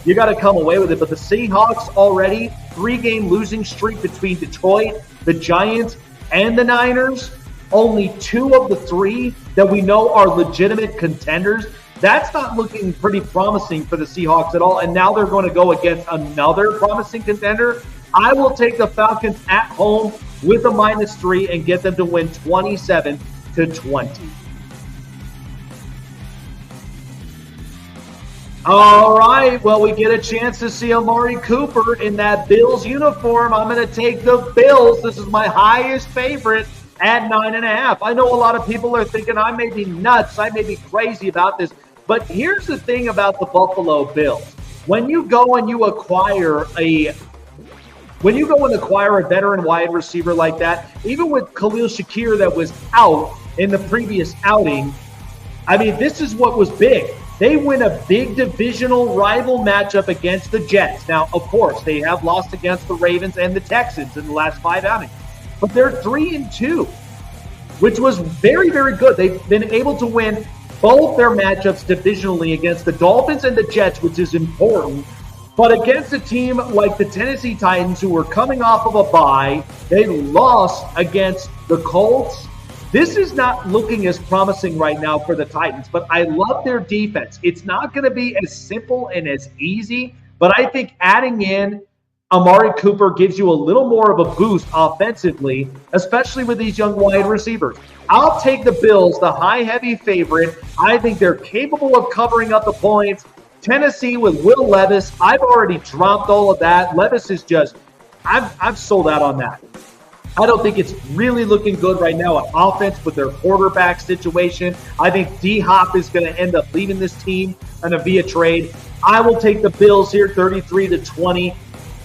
you got to come away with it. But the Seahawks already, 3-game losing streak between Detroit, the Giants, and the Niners. Only 2 of the 3 that we know are legitimate contenders. That's not looking pretty promising for the Seahawks at all. And now they're going to go against another promising contender. I will take the Falcons at home with a -3 and get them to win 27-20. All right, well, we get a chance to see Amari Cooper in that Bills uniform. I'm going to take the Bills. This is my highest favorite at 9.5. I know a lot of people are thinking I may be nuts. I may be crazy about this. But here's the thing about the Buffalo Bills. When you go and you acquire a veteran wide receiver like that, even with Khalil Shakir that was out in the previous outing, I mean, this is what was big. They win a big divisional rival matchup against the Jets. Now, of course, they have lost against the Ravens and the Texans in the last 5 outings. But they're 3-2, which was very, very good. They've been able to win both their matchups divisionally against the Dolphins and the Jets, which is important. But against a team like the Tennessee Titans, who were coming off of a bye, they lost against the Colts. This is not looking as promising right now for the Titans, but I love their defense. It's not going to be as simple and as easy, but I think adding in Amari Cooper gives you a little more of a boost offensively, especially with these young wide receivers. I'll take the Bills, the high, heavy favorite. I think they're capable of covering up the points. Tennessee with Will Levis, I've already dropped all of that. Levis is just, I've sold out on that. I don't think it's really looking good right now on offense with their quarterback situation. I think D-Hop is going to end up leaving this team via trade. I will take the Bills here, 33-20.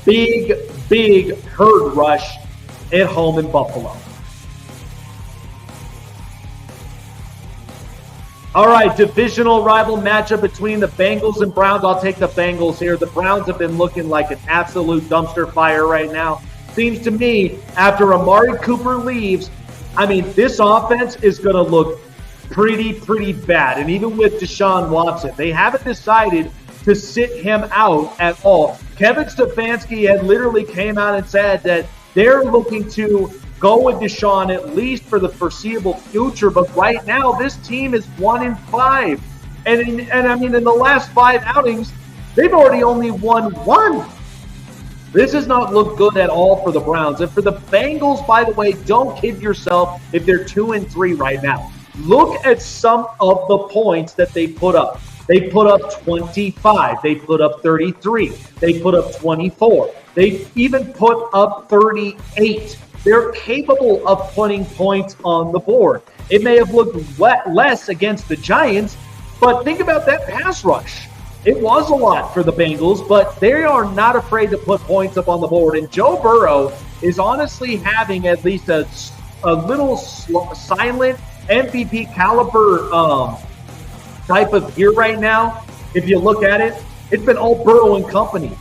Big herd rush at home in Buffalo. All right, divisional rival matchup between the Bengals and Browns. I'll take the Bengals here. The Browns have been looking like an absolute dumpster fire right now. Seems to me, after Amari Cooper leaves, I mean, this offense is going to look pretty bad. And even with Deshaun Watson, they haven't decided to sit him out at all. Kevin Stefanski had literally came out and said that they're looking to go with Deshaun at least for the foreseeable future. But right now, this team is 1-5. And I mean, in the last 5 outings, they've already only won 1. This does not look good at all for the Browns. And for the Bengals, by the way, don't kid yourself if they're 2-3 right now. Look at some of the points that they put up. They put up 25. They put up 33. They put up 24. They even put up 38. They're capable of putting points on the board. It may have looked less against the Giants, but think about that pass rush. It was a lot for the Bengals, but they are not afraid to put points up on the board. And Joe Burrow is honestly having at least a little silent MVP caliber type of year right now. If you look at it, it's been all Burrow and company.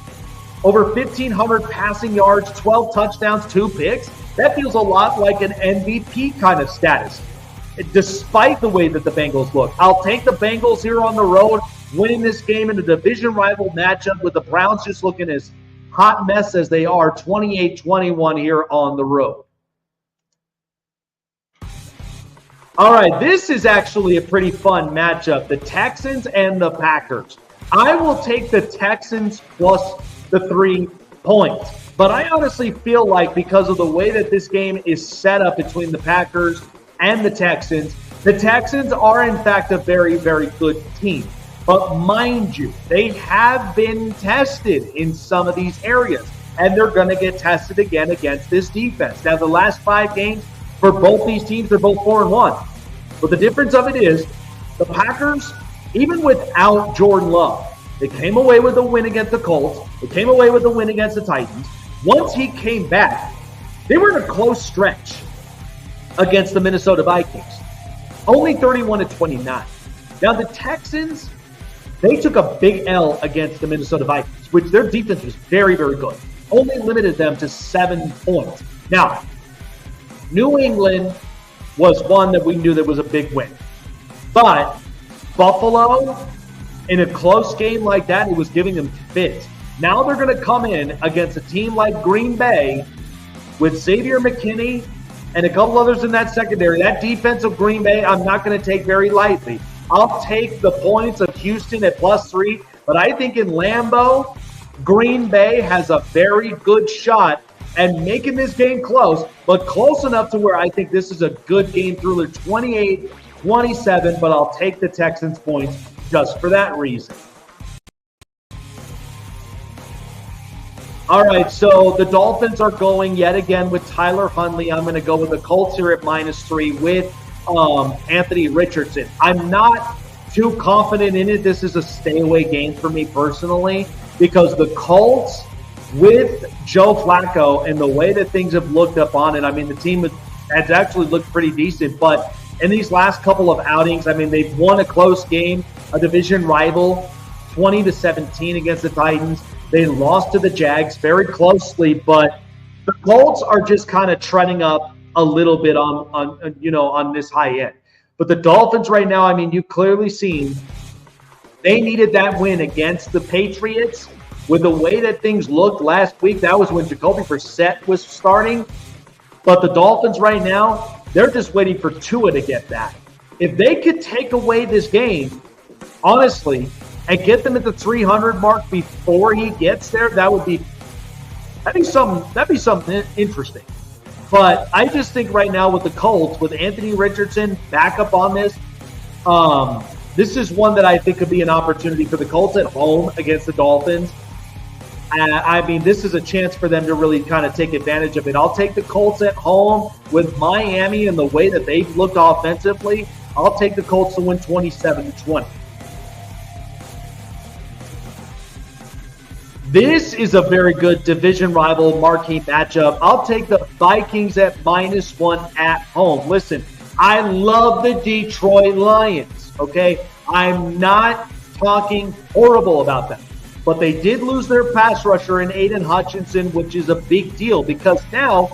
Over 1,500 passing yards, 12 touchdowns, 2 picks. That feels a lot like an MVP kind of status, despite the way that the Bengals look. I'll take the Bengals here on the road, winning this game in a division rival matchup with the Browns just looking as hot mess as they are, 28-21 here on the road. All right, this is actually a pretty fun matchup, the Texans and the Packers. I will take the Texans plus the 3 points. But I honestly feel like because of the way that this game is set up between the Packers and the Texans are in fact a very good team. But mind you, they have been tested in some of these areas, and they're going to get tested again against this defense. Now, the last 5 games for both these teams, they're both 4-1. But the difference of it is the Packers, even without Jordan Love, they came away with a win against the Colts. They came away with a win against the Titans. Once he came back, they were in a close stretch against the Minnesota Vikings. Only 31-29. Now, the Texans, they took a big L against the Minnesota Vikings, which their defense was very good. Only limited them to 7 points. Now, New England was one that we knew that was a big win. But Buffalo, in a close game like that, it was giving them fits. Now they're going to come in against a team like Green Bay with Xavier McKinney and a couple others in that secondary. That defense of Green Bay, I'm not going to take very lightly. I'll take the points of Houston at +3, but I think in Lambeau, Green Bay has a very good shot at making this game close, but close enough to where I think this is a good game thriller, 28-27, but I'll take the Texans points just for that reason. All right, so the Dolphins are going yet again with Tyler Huntley. I'm going to go with the Colts here at -3 with Anthony Richardson. I'm not too confident in it. This is a stay-away game for me personally because the Colts with Joe Flacco and the way that things have looked up on it, I mean, the team has actually looked pretty decent. But in these last couple of outings, I mean, they've won a close game, a division rival, 20-17 against the Titans. They lost to the Jags very closely, but the Colts are just kind of treading up a little bit on this high end. But the Dolphins right now, I mean, you've clearly seen they needed that win against the Patriots. With the way that things looked last week, that was when Jacoby Brissett was starting. But the Dolphins right now, they're just waiting for Tua to get that. If they could take away this game, honestly, and get them at the 300 mark before he gets there, that would be That'd be something interesting. But I just think right now with the Colts, with Anthony Richardson back up on this, this is one that I think could be an opportunity for the Colts at home against the Dolphins. I mean, this is a chance for them to really kind of take advantage of it. I'll take the Colts at home with Miami and the way that they've looked offensively. I'll take the Colts to win 27-20. This is a very good division rival marquee matchup. I'll take the Vikings at -1 at home. Listen, I love the Detroit Lions, okay? I'm not talking horrible about them. But they did lose their pass rusher in Aiden Hutchinson, which is a big deal because now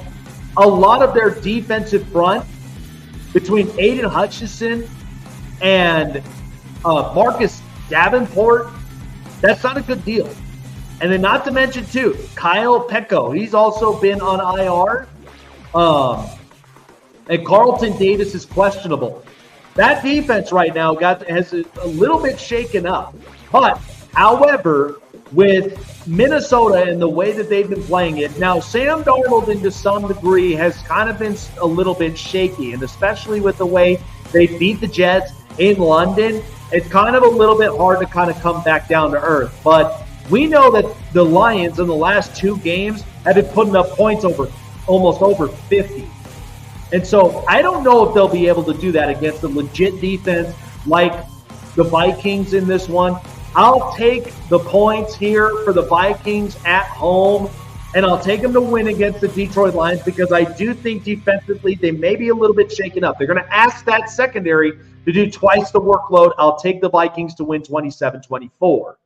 a lot of their defensive front between Aiden Hutchinson and Marcus Davenport, that's not a good deal. And then not to mention, too, Kyle Pecco. He's also been on IR. And Carlton Davis is questionable. That defense right now has a little bit shaken up. But however, with Minnesota and the way that they've been playing it, now Sam Darnold, to some degree, has kind of been a little bit shaky, and especially with the way they beat the Jets in London, it's kind of a little bit hard to kind of come back down to earth. But we know that the Lions in the last 2 games have been putting up points almost over 50. And so I don't know if they'll be able to do that against a legit defense like the Vikings in this one. I'll take the points here for the Vikings at home, and I'll take them to win against the Detroit Lions because I do think defensively they may be a little bit shaken up. They're going to ask that secondary to do twice the workload. I'll take the Vikings to win 27-24.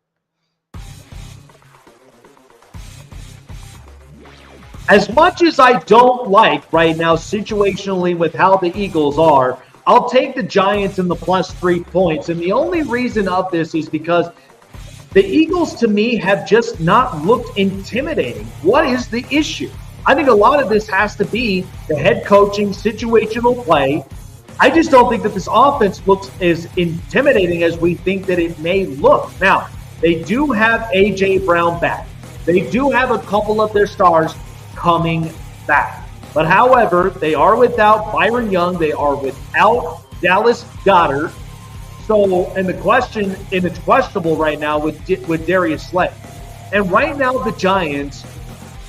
As much as I don't like right now situationally with how the Eagles are, I'll take the Giants in the +3 points. And the only reason of this is because the Eagles, to me, have just not looked intimidating. What is the issue? I think a lot of this has to be the head coaching, situational play. I just don't think that this offense looks as intimidating as we think that it may look. Now, they do have A.J. Brown back. They do have a couple of their stars coming back. But however, they are without Byron Young. They are without Dallas Goedert. So, and the question, and it's questionable right now with Darius Slay. And right now, the Giants,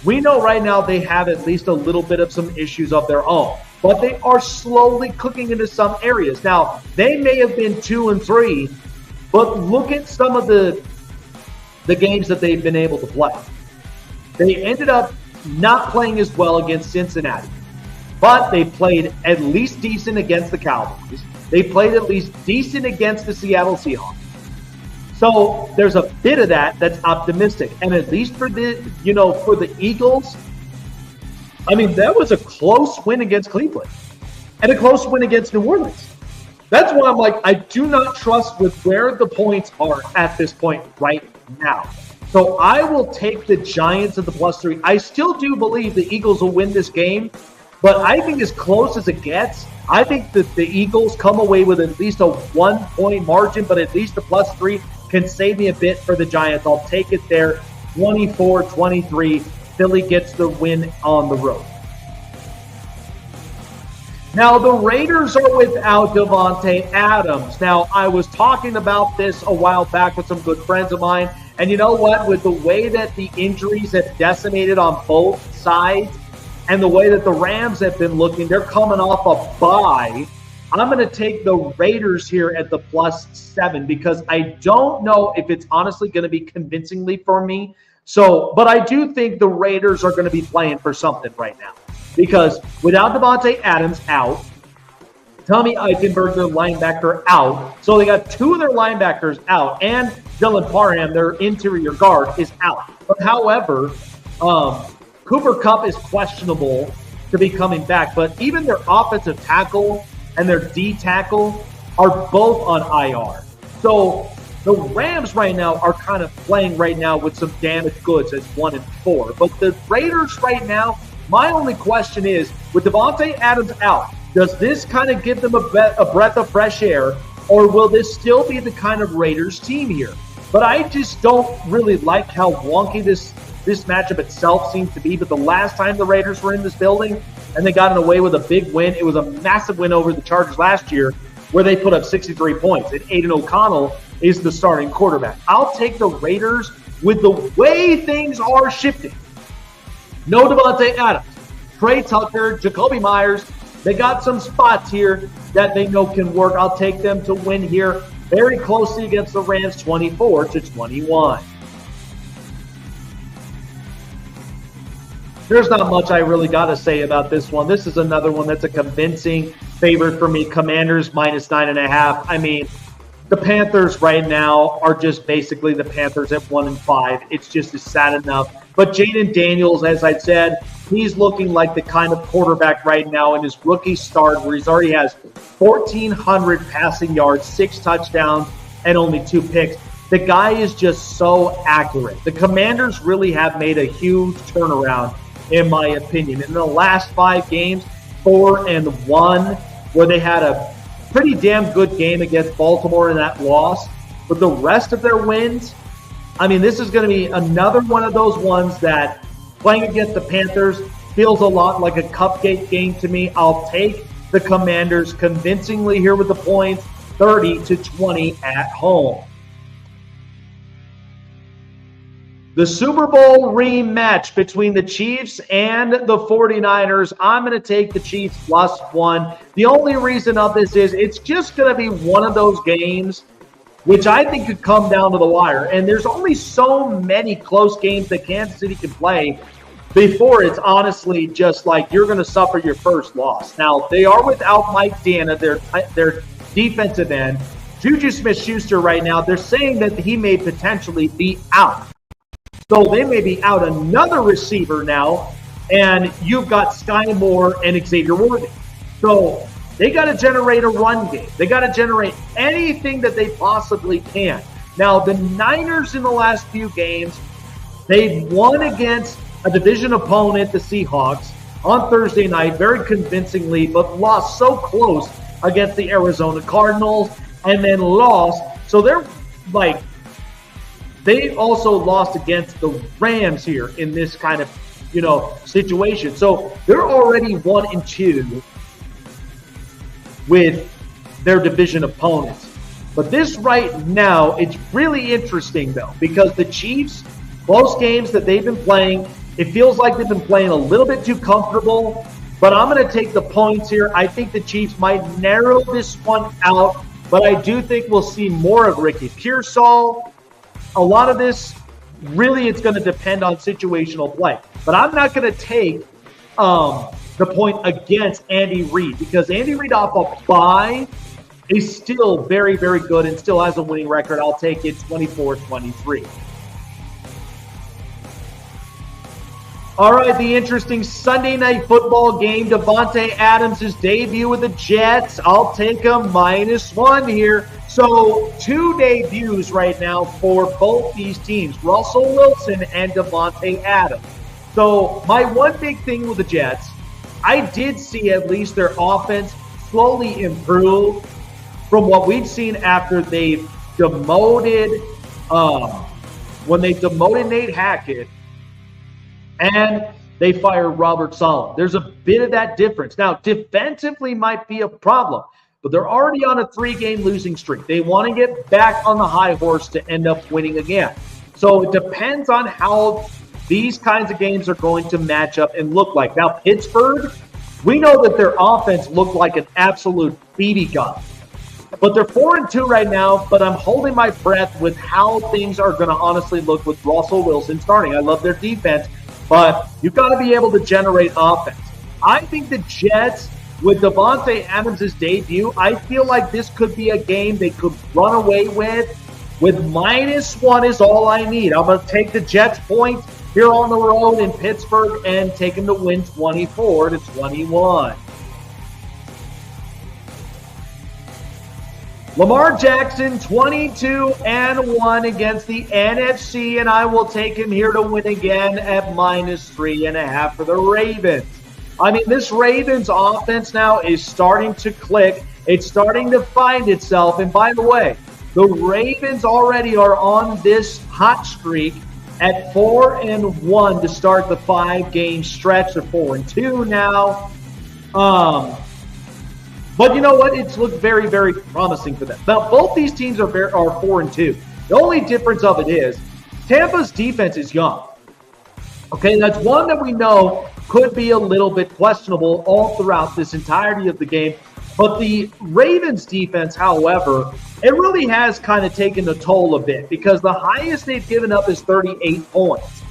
we know right now they have at least a little bit of some issues of their own. But they are slowly cooking into some areas. Now, they may have been 2-3, but look at some of the games that they've been able to play. They ended up not playing as well against Cincinnati, but they played at least decent against the Cowboys. They played at least decent against the Seattle Seahawks. So there's a bit of that's optimistic. And at least for the Eagles, I mean, that was a close win against Cleveland and a close win against New Orleans. That's why I'm like, I do not trust with where the points are at this point right now. So I will take the Giants at the +3. I still do believe the Eagles will win this game, but I think as close as it gets, I think that the Eagles come away with at least a 1-point margin, but at least the +3 can save me a bit for the Giants. I'll take it there, 24-23. Philly gets the win on the road. Now, the Raiders are without Davante Adams. Now, I was talking about this a while back with some good friends of mine. And you know what? With the way that the injuries have decimated on both sides and the way that the Rams have been looking, they're coming off a bye. I'm going to take the Raiders here at the +7 because I don't know if it's honestly going to be convincingly for me. So, but I do think the Raiders are going to be playing for something right now because without Davante Adams out, Tommy Eichenberg, their linebacker, out. So they got 2 of their linebackers out, and Dylan Parham, their interior guard, is out. But however, Cooper Kupp is questionable to be coming back. But even their offensive tackle and their D tackle are both on IR. So the Rams right now are kind of playing right now with some damaged goods as 1-4. But the Raiders right now, my only question is, with Davante Adams out, does this kind of give them a breath of fresh air, or will this still be the kind of Raiders team here? But I just don't really like how wonky this this matchup itself seems to be, but the last time the Raiders were in this building and they got away with a big win, it was a massive win over the Chargers last year where they put up 63 points. And Aiden O'Connell is the starting quarterback. I'll take the Raiders with the way things are shifting. No Devontae Adams, Trey Tucker, Jacoby Myers. They got some spots here that they know can work. I'll take them to win here very closely against the Rams, 24-21. There's not much I really got to say about this one. This is another one that's a convincing favorite for me. Commanders minus 9.5. I mean, the Panthers right now are just basically the Panthers at 1-5. It's just sad enough. But Jaden Daniels, as I said, he's looking like the kind of quarterback right now in his rookie start where he's already has 1,400 passing yards, 6 touchdowns, and only 2 picks. The guy is just so accurate. The Commanders really have made a huge turnaround, in my opinion. In the last 5 games, 4-1, where they had a pretty damn good game against Baltimore in that loss. But the rest of their wins, I mean, this is going to be another one of those ones that playing against the Panthers feels a lot like a cupcake game to me. I'll take the Commanders convincingly here with the points, 30-20 at home. The Super Bowl rematch between the Chiefs and the 49ers. I'm going to take the Chiefs +1. The only reason of this is it's just going to be one of those games which I think could come down to the wire. And there's only so many close games that Kansas City can play before it's honestly just like you're going to suffer your first loss. Now, they are without Mike Dana, their defensive end. Juju Smith-Schuster right now, they're saying that he may potentially be out. So they may be out another receiver now, and you've got Sky Moore and Xavier Worthy. So they got to generate a run game. They got to generate anything that they possibly can. Now, the Niners in the last few games, they've won against a division opponent, the Seahawks, on Thursday night, very convincingly, but lost so close against the Arizona Cardinals and then lost. So they're like, they also lost against the Rams here in this kind of, situation. So they're already 1-2 with their division opponents. But this right now, it's really interesting, though, because the Chiefs, close games that they've been playing, it feels like they've been playing a little bit too comfortable. But I'm going to take the points here. I think the Chiefs might narrow this one out, but I do think we'll see more of Ricky Pearsall. A lot of this, really, it's going to depend on situational play. But I'm not going to take the point against Andy Reid because Andy Reid off a bye is still very, very good and still has a winning record. I'll take it 24-23. All right, the interesting Sunday night football game, Davante Adams' debut with the Jets. I'll take him -1 here. So 2 debuts right now for both these teams, Russell Wilson and Davante Adams. So my one big thing with the Jets, I did see at least their offense slowly improve from what we've seen after they've demoted, when they demoted Nate Hackett and they fired Robert Saleh. There's a bit of that difference. Now, defensively might be a problem, but they're already on a 3-game losing streak. They want to get back on the high horse to end up winning again. So it depends on how these kinds of games are going to match up and look like. Now, Pittsburgh, we know that their offense looked like an absolute BB gun. But they're 4-2 right now, but I'm holding my breath with how things are going to honestly look with Russell Wilson starting. I love their defense, but you've got to be able to generate offense. I think the Jets, with Davante Adams' debut, I feel like this could be a game they could run away with. With -1 is all I need. I'm going to take the Jets points here on the road in Pittsburgh and take them to win 24-21. Lamar Jackson, 22-1 against the NFC, and I will take him here to win again at -3.5 for the Ravens. I mean, this Ravens offense now is starting to click. It's starting to find itself. And by the way, the Ravens already are on this hot streak at 4-1 to start the 5-game stretch. They're 4-2 now. But you know what? It's looked very, very promising for them. Now, both these teams are 4-2. The only difference of it is Tampa's defense is young. Okay, that's one that we know could be a little bit questionable all throughout this entirety of the game. But the Ravens defense, however, it really has kind of taken a toll a bit because the highest they've given up is 38 points,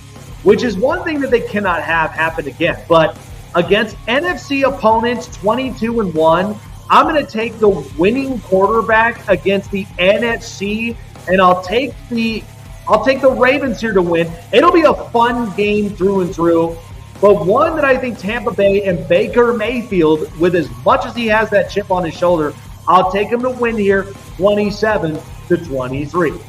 which is one thing that they cannot have happen again. But against NFC opponents, 22-1, I'm going to take the winning quarterback against the NFC, and I'll take the Ravens here to win. It'll be a fun game through and through. But one that I think Tampa Bay and Baker Mayfield, with as much as he has that chip on his shoulder, I'll take him to win here 27-23.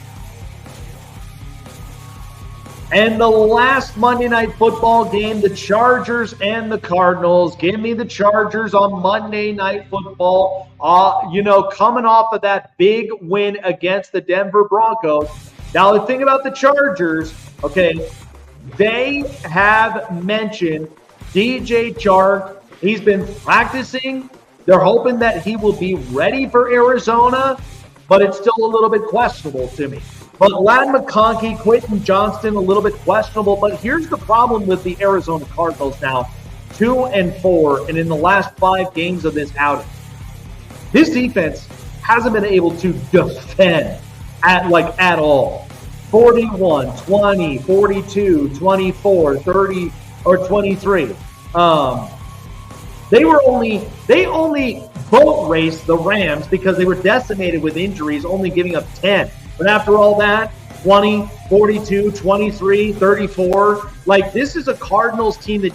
And the last Monday Night Football game, the Chargers and the Cardinals. Give me the Chargers on Monday Night Football. Coming off of that big win against the Denver Broncos. Now, the thing about the Chargers, okay, they have mentioned DJ Chark. He's been practicing. They're hoping that he will be ready for Arizona, but it's still a little bit questionable to me. But Ladd McConkey, Quentin Johnston, a little bit questionable. But here's the problem with the Arizona Cardinals now, 2-4, and in the last 5 games of this outing, this defense hasn't been able to defend at all. 41, 20, 42, 24, 30, or 23. They only boat raced the Rams because they were decimated with injuries, only giving up 10. But after all that, 20, 42, 23, 34. This is a Cardinals team that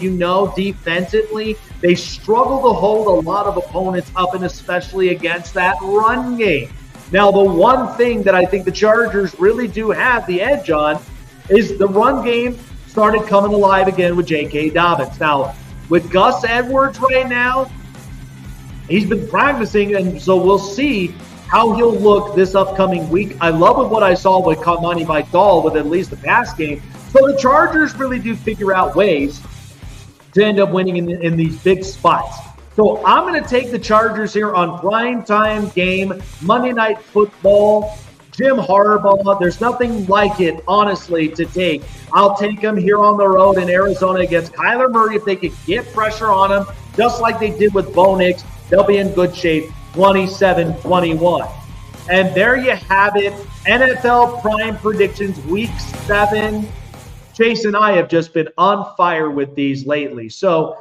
defensively, they struggle to hold a lot of opponents up, and especially against that run game. Now, the one thing that I think the Chargers really do have the edge on is the run game started coming alive again with J.K. Dobbins. Now, with Gus Edwards right now, he's been practicing, and so we'll see how he'll look this upcoming week. I love what I saw with Kamani Vidal with at least the pass game. So the Chargers really do figure out ways to end up winning in these big spots. So I'm going to take the Chargers here on primetime game, Monday Night Football. Jim Harbaugh, there's nothing like it, honestly, to take. I'll take him here on the road in Arizona against Kyler Murray. If they could get pressure on him, just like they did with Bo Nix, they'll be in good shape, 27-21. And there you have it, NFL Prime Predictions Week 7. Chase and I have just been on fire with these lately. So,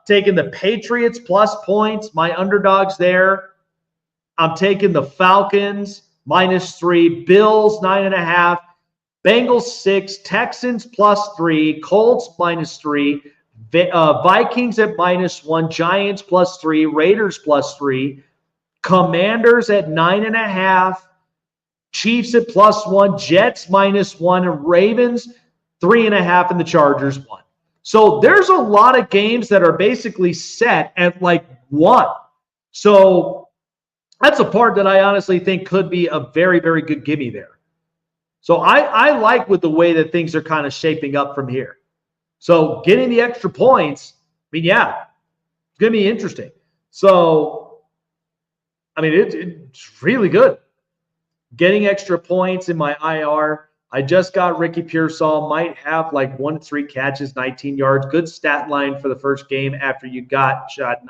taking the Patriots plus points, my underdogs there. I'm taking the Falcons -3, Bills 9.5, Bengals 6, Texans +3, Colts -3, Vikings at -1, Giants +3, Raiders +3, Commanders at 9.5, Chiefs at +1, Jets -1, and Ravens 3.5, and the Chargers 1. So there's a lot of games that are basically set at 1. So that's a part that I honestly think could be a very, very good gimme there. So I like with the way that things are kind of shaping up from here. So getting the extra points, it's going to be interesting. So, it's really good. Getting extra points in my IR. I just got Ricky Pearsall, might have 1 to 3 catches, 19 yards. Good stat line for the first game after you got shot.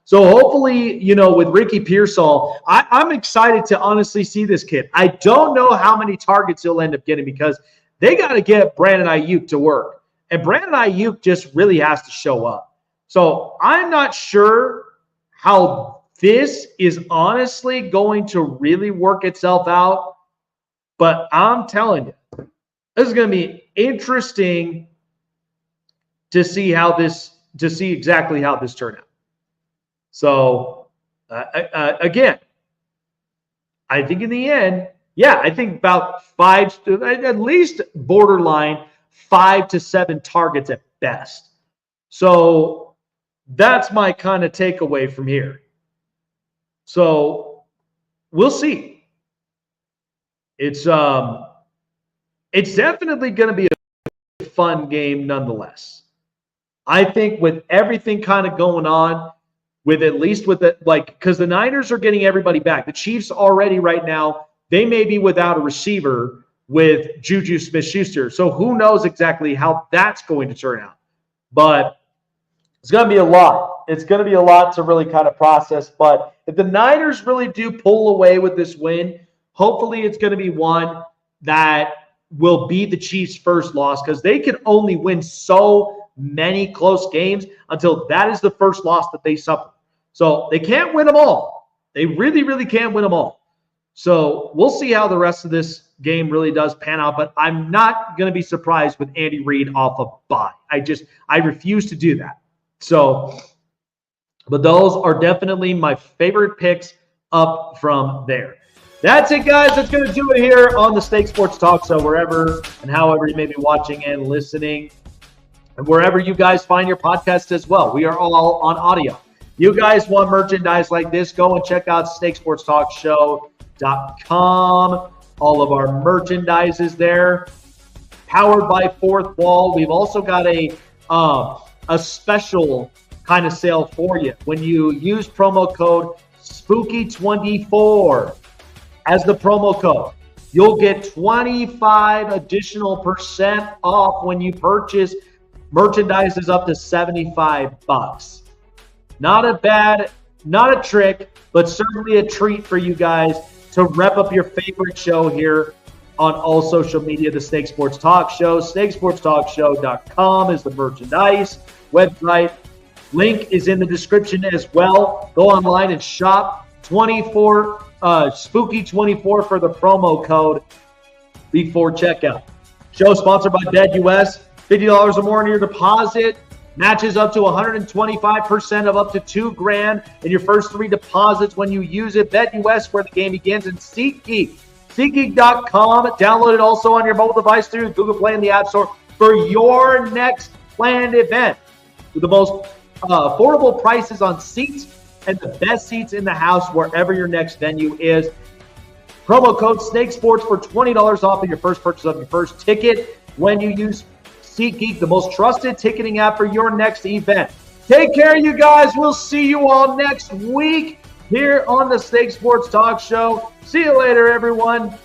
So hopefully, with Ricky Pearsall, I'm excited to honestly see this kid. I don't know how many targets he'll end up getting because they got to get Brandon Ayuk to work. And Brandon Ayuk just really has to show up. So I'm not sure how this is honestly going to really work itself out. But I'm telling you, this is going to be interesting to see exactly how this turned out. So, again, I think in the end, I think about at least borderline 5 to 7 targets at best. So that's my kind of takeaway from here. So we'll see. It's it's definitely going to be a fun game nonetheless. I think with everything kind of going on, with at least with it, because the Niners are getting everybody back. The Chiefs already right now, they may be without a receiver with Juju Smith-Schuster. So who knows exactly how that's going to turn out. But it's going to be a lot. It's going to be a lot to really kind of process. But if the Niners really do pull away with this win, hopefully it's going to be one that will be the Chiefs' first loss, because they can only win so many close games until that is the first loss that they suffer. So they can't win them all. They really, really can't win them all. So we'll see how the rest of this game really does pan out, but I'm not going to be surprised with Andy Reid off a bye. I refuse to do that. So, but those are definitely my favorite picks up from there. That's it, guys. That's going to do it here on the Snake Sports Talk Show, wherever and however you may be watching and listening, and wherever you guys find your podcast as well. We are all on audio. You guys want merchandise like this, go and check out snakesportstalkshow.com. All of our merchandise is there. Powered by Fourth Wall. We've also got a special kind of sale for you. When you use promo code SPOOKY24 as the promo code, you'll get 25 additional % off when you purchase merchandise is up to $75. Not a trick, but certainly a treat for you guys to rep up your favorite show here on all social media, the Snake Sports Talk Show. SnakeSportsTalkShow.com is the merchandise website. Link is in the description as well. Go online and shop. Spooky24 for the promo code before checkout. Show sponsored by BetUS. $50 or more in your deposit. Matches up to 125% of up to $2,000 in your first 3 deposits when you use it. BetUS, where the game begins, and SeatGeek. SeatGeek.com. Download it also on your mobile device through Google Play and the App Store for your next planned event. With the most affordable prices on seats and the best seats in the house wherever your next venue is. Promo code SNAKESPORTS for $20 off of your first purchase of your first ticket when you use SeatGeek, the most trusted ticketing app for your next event. Take care, you guys. We'll see you all next week here on the Snake Sports Talk Show. See you later, everyone.